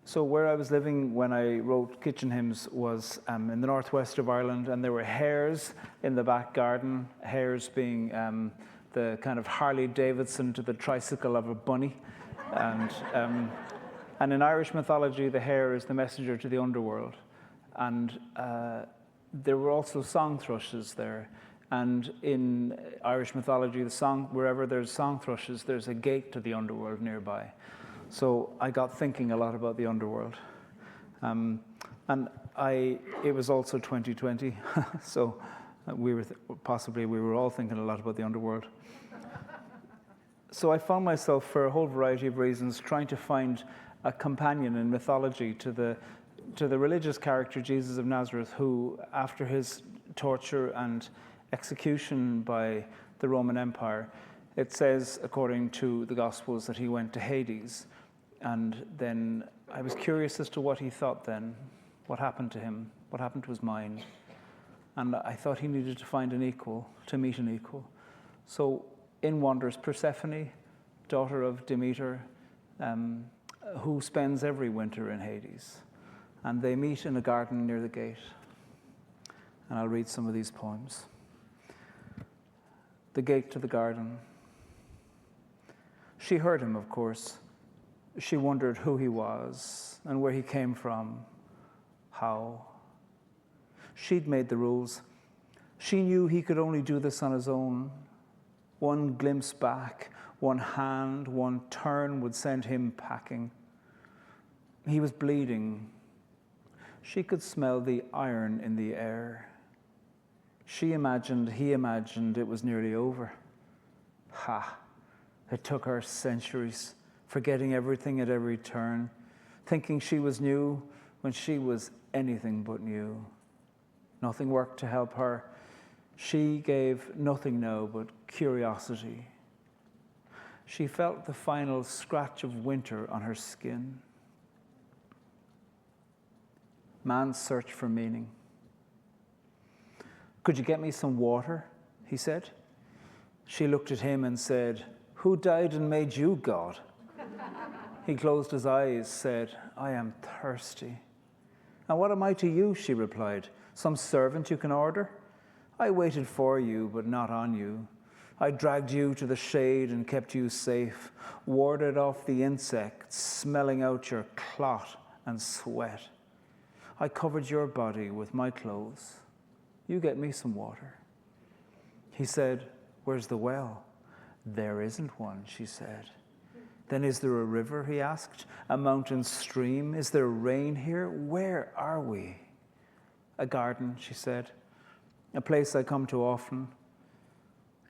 So where I was living when I wrote Kitchen Hymns was in the northwest of Ireland, and there were hares in the back garden, hares being the kind of Harley Davidson to the tricycle of a bunny. And in Irish mythology, the hare is the messenger to the underworld. And there were also song thrushes there. And in Irish mythology, wherever there's song thrushes, there's a gate to the underworld nearby. So I got thinking a lot about the underworld. And it was also 2020, so we were all thinking a lot about the underworld. So I found myself, for a whole variety of reasons, trying to find a companion in mythology to the religious character Jesus of Nazareth, who, after his torture and execution by the Roman Empire, it says, according to the Gospels, that he went to Hades. And then I was curious as to what he thought then, what happened to him, what happened to his mind. And I thought he needed to find an equal, to meet an equal. So in wanders Persephone, daughter of Demeter, who spends every winter in Hades. And they meet in a garden near the gate. And I'll read some of these poems. The gate to the garden. She heard him, of course. She wondered who he was and where he came from, how. She'd made the rules. She knew he could only do this on his own. One glimpse back, one hand, one turn would send him packing. He was bleeding. She could smell the iron in the air. He imagined it was nearly over. Ha! It took her centuries, forgetting everything at every turn, thinking she was new when she was anything but new. Nothing worked to help her. She gave nothing now but curiosity. She felt the final scratch of winter on her skin. Man's search for meaning. "Could you get me some water?" he said. She looked at him and said, "Who died and made you God?" He closed his eyes, said, "I am thirsty." "And what am I to you?" she replied. "Some servant you can order? I waited for you, but not on you. I dragged you to the shade and kept you safe, warded off the insects, smelling out your clot and sweat. I covered your body with my clothes. You get me some water." He said, "Where's the well?" "There isn't one," she said. "Then is there a river?" he asked. "A mountain stream? Is there rain here? Where are we?" "A garden," she said. "A place I come to often."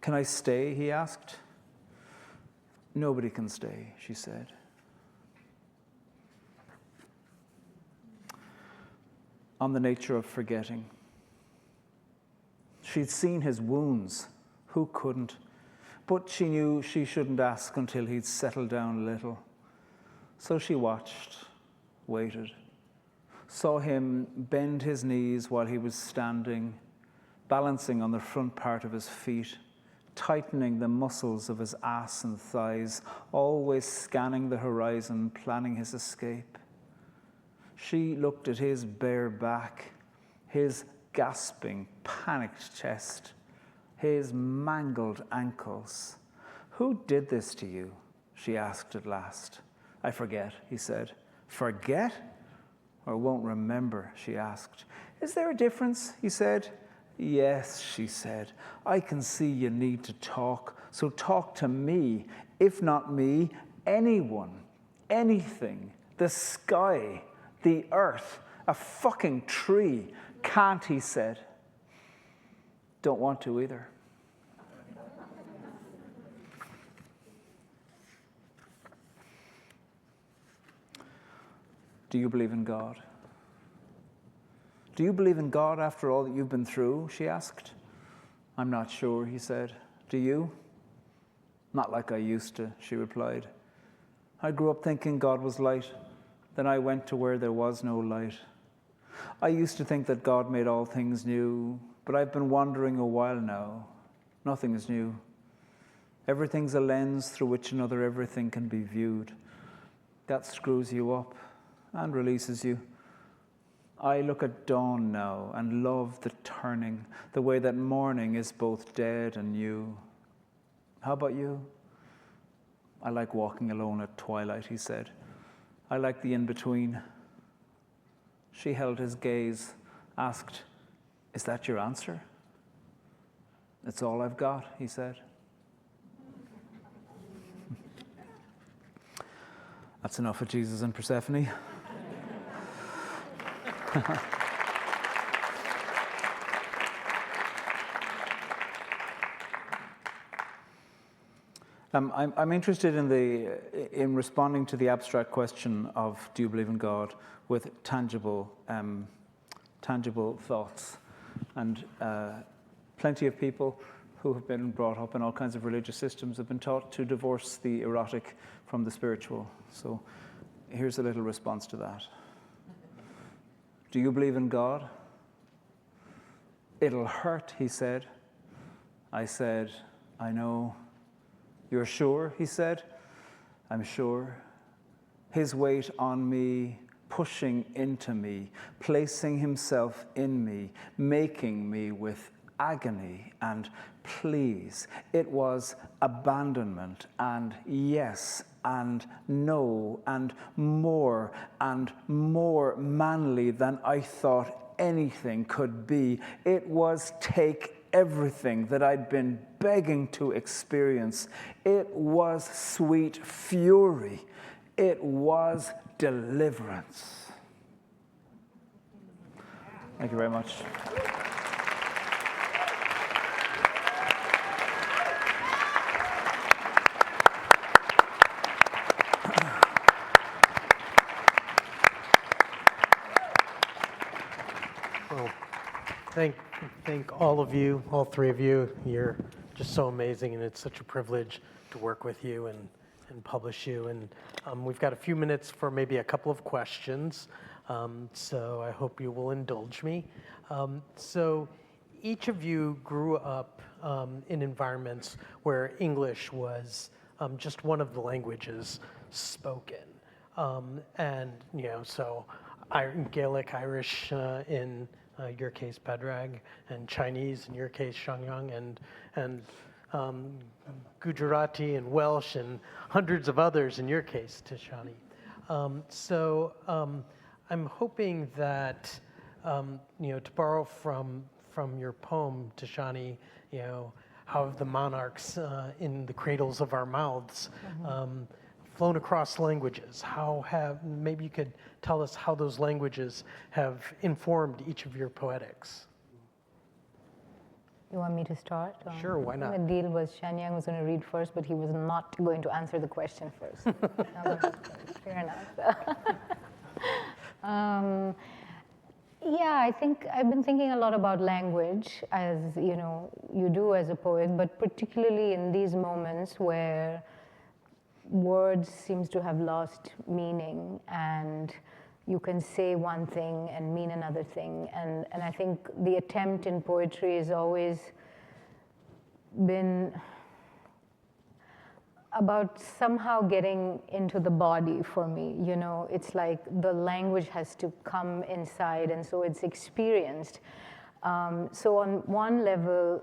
"Can I stay?" he asked. "Nobody can stay," she said. On the nature of forgetting. She'd seen his wounds. Who couldn't? But she knew she shouldn't ask until he'd settled down a little. So she watched, waited, saw him bend his knees while he was standing, balancing on the front part of his feet, tightening the muscles of his ass and thighs, always scanning the horizon, planning his escape. She looked at his bare back, his gasping, panicked chest, his mangled ankles. "Who did this to you?" she asked at last. "I forget," he said. "Forget? Or won't remember?" she asked. "Is there a difference?" he said. "Yes," she said. "I can see you need to talk, so talk to me. If not me, anyone, anything, the sky, the earth, a fucking tree." "Can't," he said. "Don't want to either." Do you believe in God? "Do you believe in God after all that you've been through?" she asked. "I'm not sure," he said. "Do you?" "Not like I used to," she replied. "I grew up thinking God was light. Then I went to where there was no light. I used to think that God made all things new, but I've been wandering a while now. Nothing is new. Everything's a lens through which another everything can be viewed. That screws you up and releases you. I look at dawn now and love the turning, the way that morning is both dead and new. How about you?" "I like walking alone at twilight," he said. "I like the in-between." She held his gaze, asked, "Is that your answer?" "It's all I've got," he said. That's enough of Jesus and Persephone. I'm interested in responding to the abstract question of do you believe in God with tangible thoughts, and plenty of people who have been brought up in all kinds of religious systems have been taught to divorce the erotic from the spiritual. So here's a little response to that. Do you believe in God? "It'll hurt," he said. I said, "I know." "You're sure?" he said. "I'm sure." His weight on me, pushing into me, placing himself in me, making me with agony and please. It was abandonment and yes and no and more manly than I thought anything could be. It was take everything that I'd been begging to experience. It was sweet fury. It was deliverance. Thank you very much. thank all of you, all three of you. You're just so amazing, and it's such a privilege to work with you and publish you. And we've got a few minutes for maybe a couple of questions, so I hope you will indulge me. So each of you grew up in environments where English was just one of the languages spoken. And, so Gaelic, Irish in your case, Pádraig, and Chinese in your case, Shangyang, and Gujarati and Welsh and hundreds of others in your case, Tishani. So I'm hoping that, to borrow from your poem, Tishani, how have the monarchs in the cradles of our mouths flown across languages? Maybe you could tell us how those languages have informed each of your poetics. You want me to start? Sure, why not? The deal was Shangyang was going to read first, but he was not going to answer the question first. Fair enough. Yeah, I think I've been thinking a lot about language, as you do as a poet, but particularly in these moments where words seems to have lost meaning, and you can say one thing and mean another thing. And I think the attempt in poetry has always been about somehow getting into the body for me. It's like the language has to come inside, and so it's experienced. So on one level,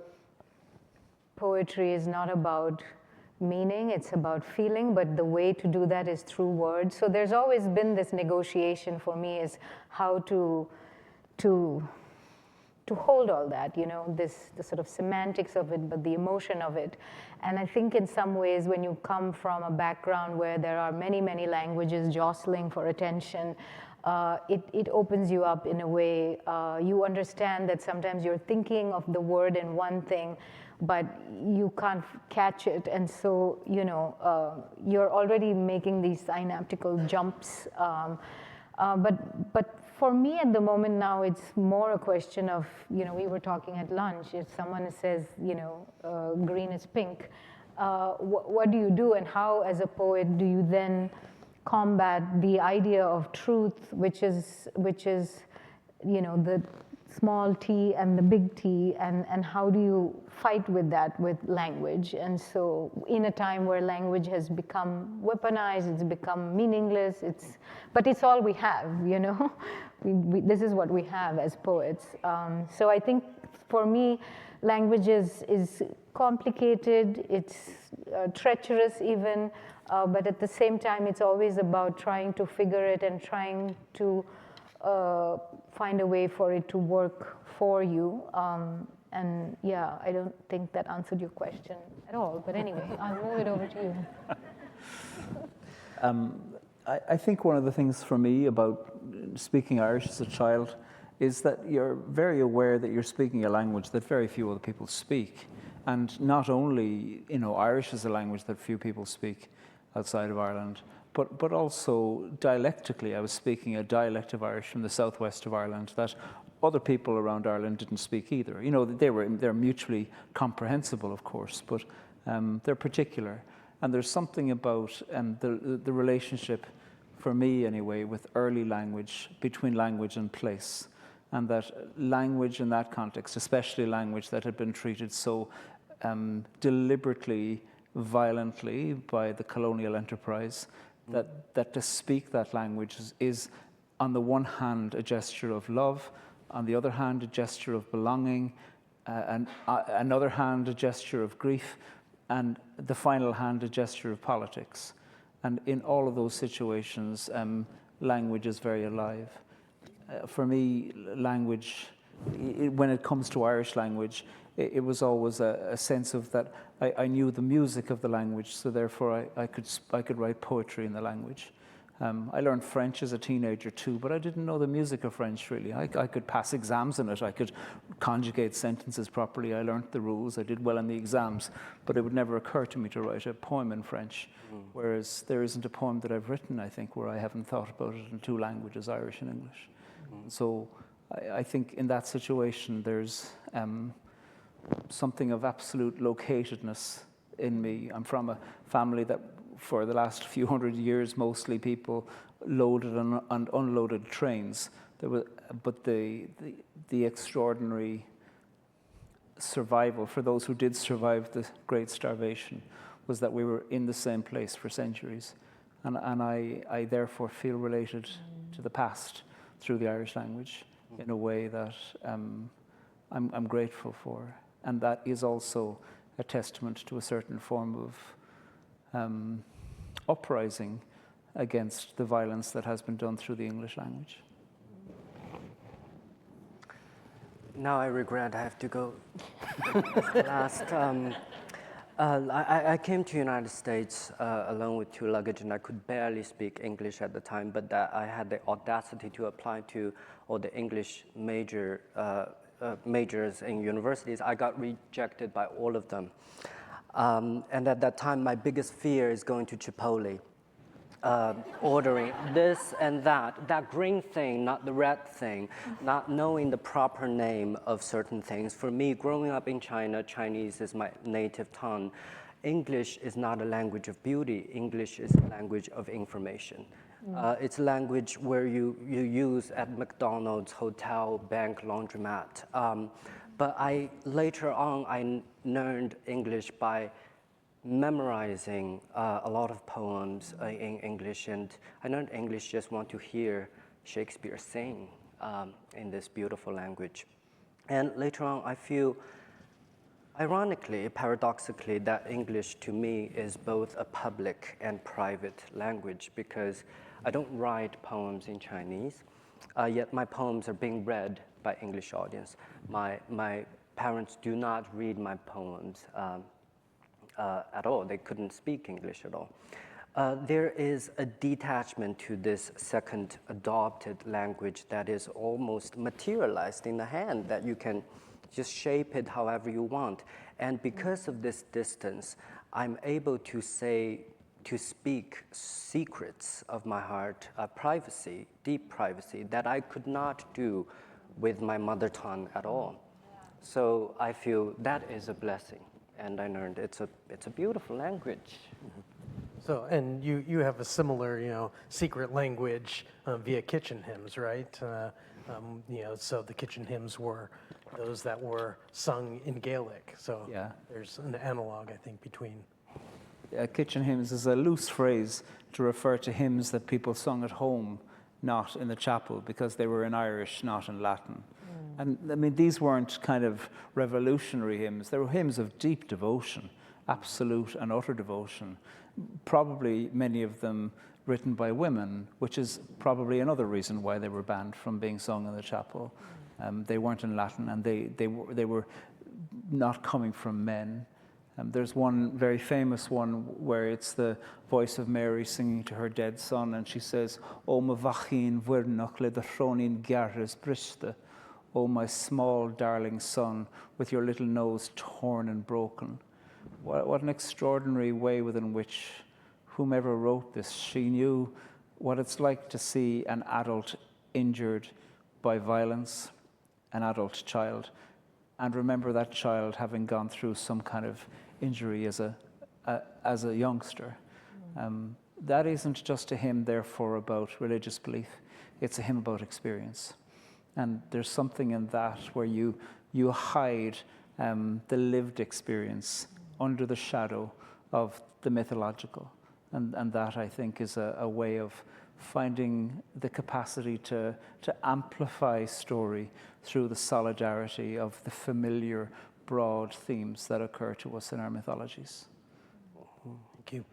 poetry is not about meaning, it's about feeling, but the way to do that is through words. So there's always been this negotiation for me, is how to hold all that, the sort of semantics of it, but the emotion of it. And I think in some ways, when you come from a background where there are many, many languages jostling for attention, it opens you up in a way. You understand that sometimes you're thinking of the word in one thing, but you can't catch it. And so, you're already making these synaptical jumps. But for me at the moment now, it's more a question of, we were talking at lunch, if someone says, green is pink, what do you do, and how as a poet do you then combat the idea of truth, which is the small t and the big T, and how do you fight with that with language? And so in a time where language has become weaponized, it's become meaningless, but it's all we have, this is what we have as poets. So I think for me, language is complicated, it's treacherous even, but at the same time, it's always about trying to figure it and trying to find a way for it to work for you. And yeah, I don't think that answered your question at all. But anyway, I'll move it over to you. I think one of the things for me about speaking Irish as a child is that you're very aware that you're speaking a language that very few other people speak. And not only, Irish is a language that few people speak outside of Ireland, but also dialectically, I was speaking a dialect of Irish from the southwest of Ireland that other people around Ireland didn't speak either. They're mutually comprehensible, of course, but they're particular. And there's something about the relationship, for me anyway, with early language, between language and place. And that language in that context, especially language that had been treated so deliberately, violently by the colonial enterprise, that to speak that language is on the one hand a gesture of love, on the other hand a gesture of belonging, and another hand a gesture of grief, and the final hand a gesture of politics. And in all of those situations, language is very alive. For me, language, when it comes to Irish language, it was always a sense of that I knew the music of the language, so therefore I could write poetry in the language. I learned French as a teenager too, but I didn't know the music of French really. I could pass exams in it. I could conjugate sentences properly. I learned the rules. I did well in the exams, but it would never occur to me to write a poem in French. Whereas there isn't a poem that I've written, I think, where I haven't thought about it in two languages, Irish and English. So I think in that situation there's something of absolute locatedness in me. I'm from a family that for the last few hundred years, mostly people loaded and unloaded trains. But the extraordinary survival for those who did survive the Great Starvation was that we were in the same place for centuries. And I therefore feel related to the past through the Irish language in a way that I'm grateful for. And that is also a testament to a certain form of uprising against the violence that has been done through the English language. Now I regret I have to go last. I came to United States alone with 2 luggage, and I could barely speak English at the time, but that I had the audacity to apply to all the English majors in universities. I got rejected by all of them. And at that time, my biggest fear is going to Chipotle, ordering this and that green thing, not the red thing, not knowing the proper name of certain things. For me, growing up in China, Chinese is my native tongue. English is not a language of beauty. English is a language of information. It's a language where you use at McDonald's, hotel, bank, laundromat. But later on, I learned English by memorizing a lot of poems in English, and I learned English just want to hear Shakespeare sing in this beautiful language. And later on, I feel, ironically, paradoxically, that English to me is both a public and private language, because I don't write poems in Chinese, yet my poems are being read by English audience. My parents do not read my poems at all. They couldn't speak English at all. There is a detachment to this second adopted language that is almost materialized in the hand, that you can just shape it however you want. And because of this distance, I'm able to speak secrets of my heart, privacy, deep privacy, that I could not do with my mother tongue at all. So I feel that is a blessing, and I learned it's a beautiful language. So, and you have a similar, secret language via kitchen hymns, right? So the kitchen hymns were those that were sung in Gaelic. So Yeah. there's an analog, I think, between. Kitchen hymns is a loose phrase to refer to hymns that people sung at home, not in the chapel, because they were in Irish, not in Latin. And I mean, these weren't kind of revolutionary hymns. They were hymns of deep devotion, absolute and utter devotion. Probably many of them written by women, which is probably another reason why they were banned from being sung in the chapel. They weren't in Latin, and they were not coming from men. There's one very famous one where it's the voice of Mary singing to her dead son, and she says, "O ma vachin vuirnach le de chronin garris briste, O my small darling son, with your little nose torn and broken." What an extraordinary way within which whomever wrote this, she knew what it's like to see an adult injured by violence, an adult child, and remember that child having gone through some kind of injury as a youngster. That isn't just a hymn, therefore, about religious belief. It's a hymn about experience. And there's something in that where you hide the lived experience under the shadow of the mythological. And that, I think, is a way of finding the capacity to amplify story through the solidarity of the familiar, broad themes that occur to us in our mythologies. Thank you.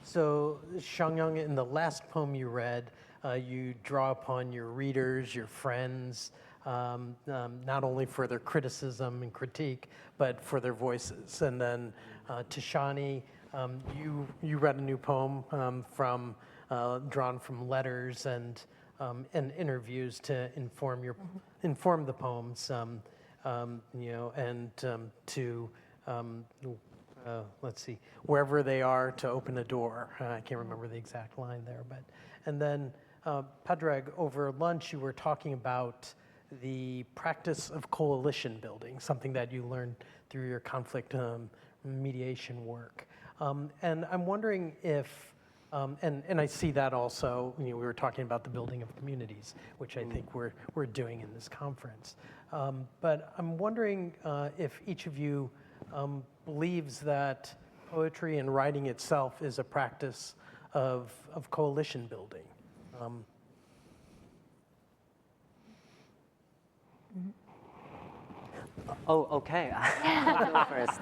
So, Shangyang, in the last poem you read, you draw upon your readers, your friends, not only for their criticism and critique, but for their voices. And then Tishani, you read a new poem drawn from letters and interviews to inform the poems, let's see, wherever they are to open a door. I can't remember the exact line there, and then Pádraig, over lunch you were talking about the practice of coalition building, something that you learned through your conflict mediation work. And I'm wondering if, and I see that also, we were talking about the building of communities, which I think we're doing in this conference. But I'm wondering if each of you believes that poetry and writing itself is a practice of coalition building. Oh, okay. I'll go first.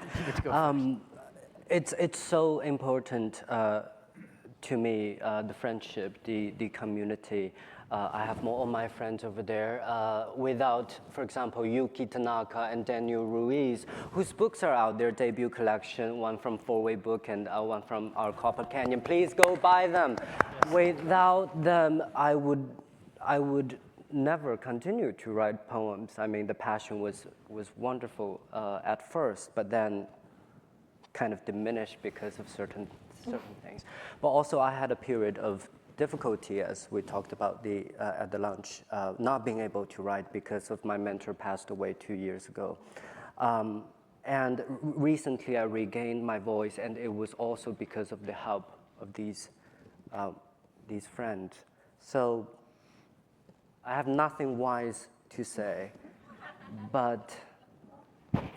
It's so important to me, the friendship, the community. I have more of my friends over there. Without, for example, Yuki Tanaka and Daniel Ruiz, whose books are out, their debut collection, one from Four-Way Book and one from our Copper Canyon. Please go buy them. Yes. Without them, I would never continue to write poems. I mean, the passion was wonderful at first, but then kind of diminished because of certain things. But also, I had a period of difficulty, as we talked about at the lunch, not being able to write because of my mentor passed away 2 years ago. And recently, I regained my voice, and it was also because of the help of these friends. So I have nothing wise to say, but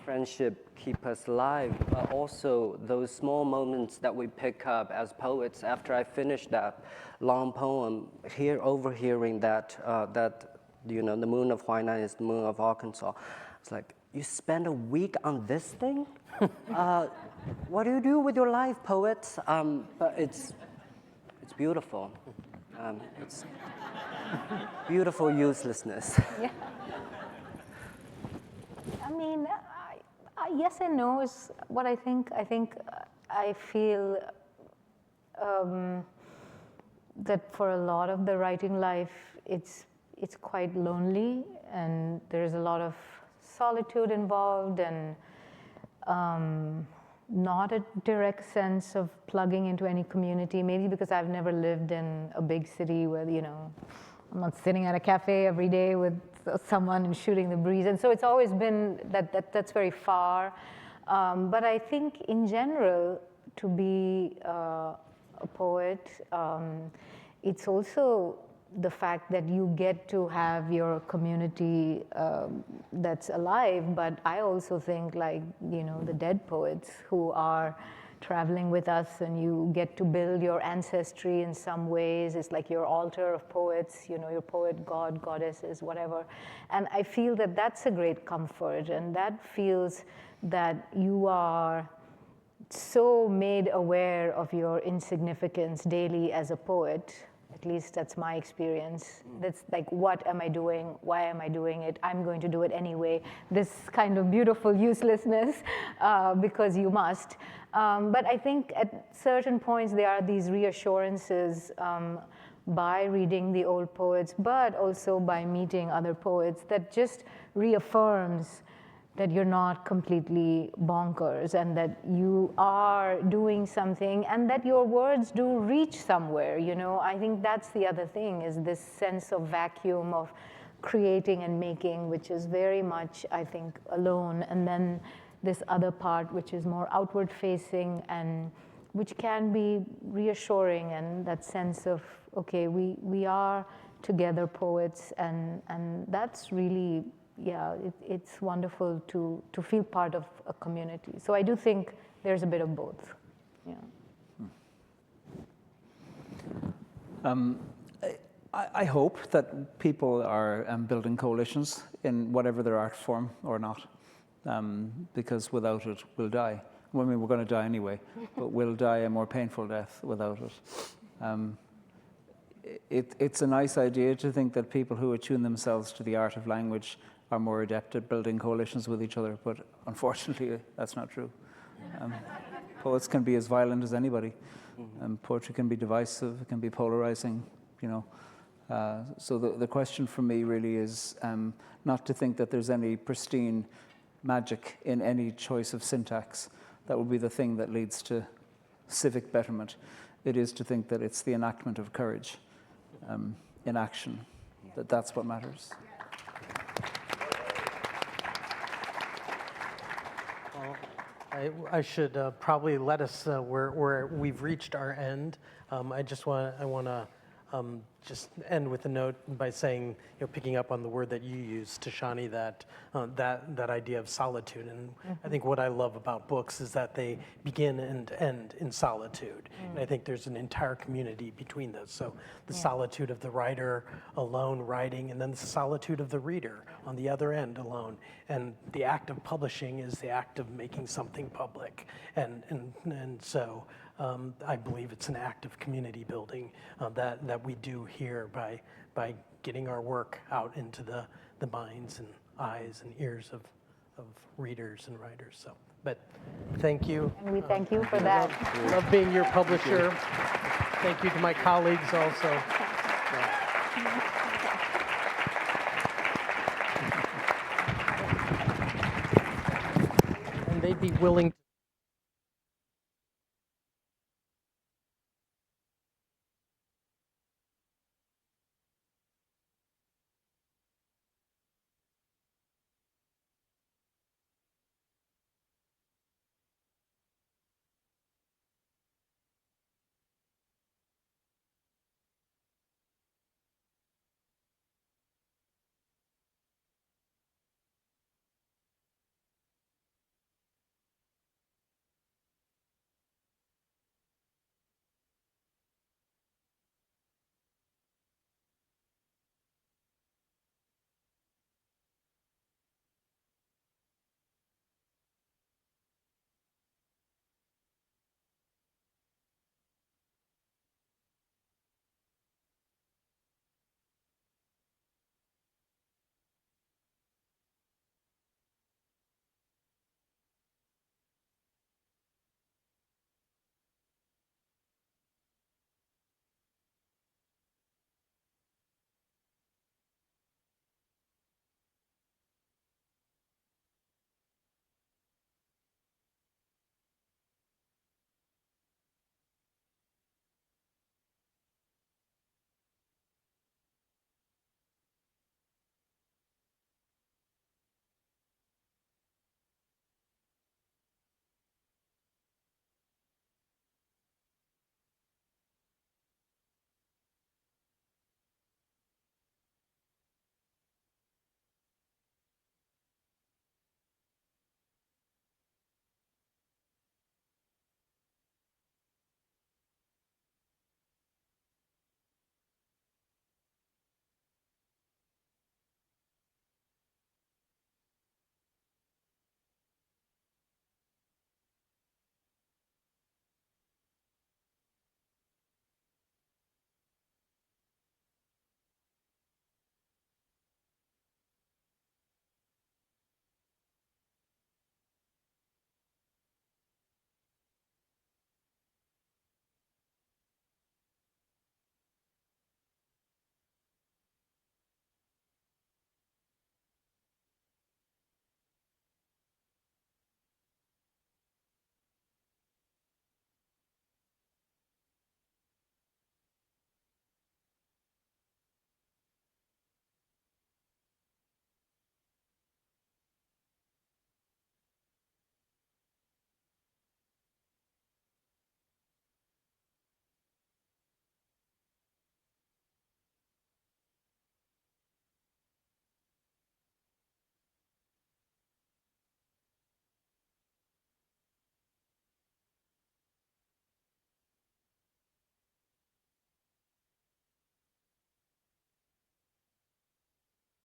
friendship keep us alive. But also those small moments that we pick up as poets after I finish that long poem, overhearing that the moon of Huainan is the moon of Arkansas. It's like, you spend a week on this thing? What do you do with your life, poets? But it's beautiful. It's beautiful uselessness. Yeah. I mean, yes and no is what I think. I feel that for a lot of the writing life, it's quite lonely, and there's a lot of solitude involved, and not a direct sense of plugging into any community. Maybe because I've never lived in a big city where, I'm not sitting at a cafe every day with someone and shooting the breeze. And so it's always been that's very far. But I think in general, to be a poet, it's also the fact that you get to have your community that's alive. But I also think, like, the dead poets who are traveling with us, and you get to build your ancestry in some ways. It's like your altar of poets, your poet god, goddesses, whatever. And I feel that that's a great comfort, and that feels that you are so made aware of your insignificance daily as a poet. At least that's my experience. That's like, what am I doing? Why am I doing it? I'm going to do it anyway. This kind of beautiful uselessness, because you must. But I think at certain points there are these reassurances by reading the old poets, but also by meeting other poets, that just reaffirms that you're not completely bonkers, and that you are doing something, and that your words do reach somewhere. I think that's the other thing, is this sense of vacuum of creating and making, which is very much, I think, alone. And then this other part, which is more outward facing, and which can be reassuring, and that sense of, okay, we are together poets, and that's really, yeah, it's wonderful to feel part of a community. So I do think there's a bit of both. Yeah. I hope that people are building coalitions in whatever their art form or not, because without it, we'll die. Well, I mean, we're going to die anyway, but we'll die a more painful death without it. It's a nice idea to think that people who attune themselves to the art of language are more adept at building coalitions with each other, but unfortunately, that's not true. Poets can be as violent as anybody. Poetry can be divisive, it can be polarizing, So the question for me really is not to think that there's any pristine magic in any choice of syntax that will be the thing that leads to civic betterment. It is to think that it's the enactment of courage in action. That's what matters. I should probably let us where we've reached our end. I want to just end with a note by saying, picking up on the word that you used, Tishani, that idea of solitude. And I think what I love about books is that they begin and end in solitude. And I think there's an entire community between those. So the solitude of the writer alone writing, and then the solitude of the reader on the other end alone. And the act of publishing is the act of making something public. And so I believe it's an act of community building that we do here by getting our work out into the minds and eyes and ears of readers and writers. So, but thank you. And we thank you for that. Love being your publisher. Thank you to my colleagues also. And they'd be willing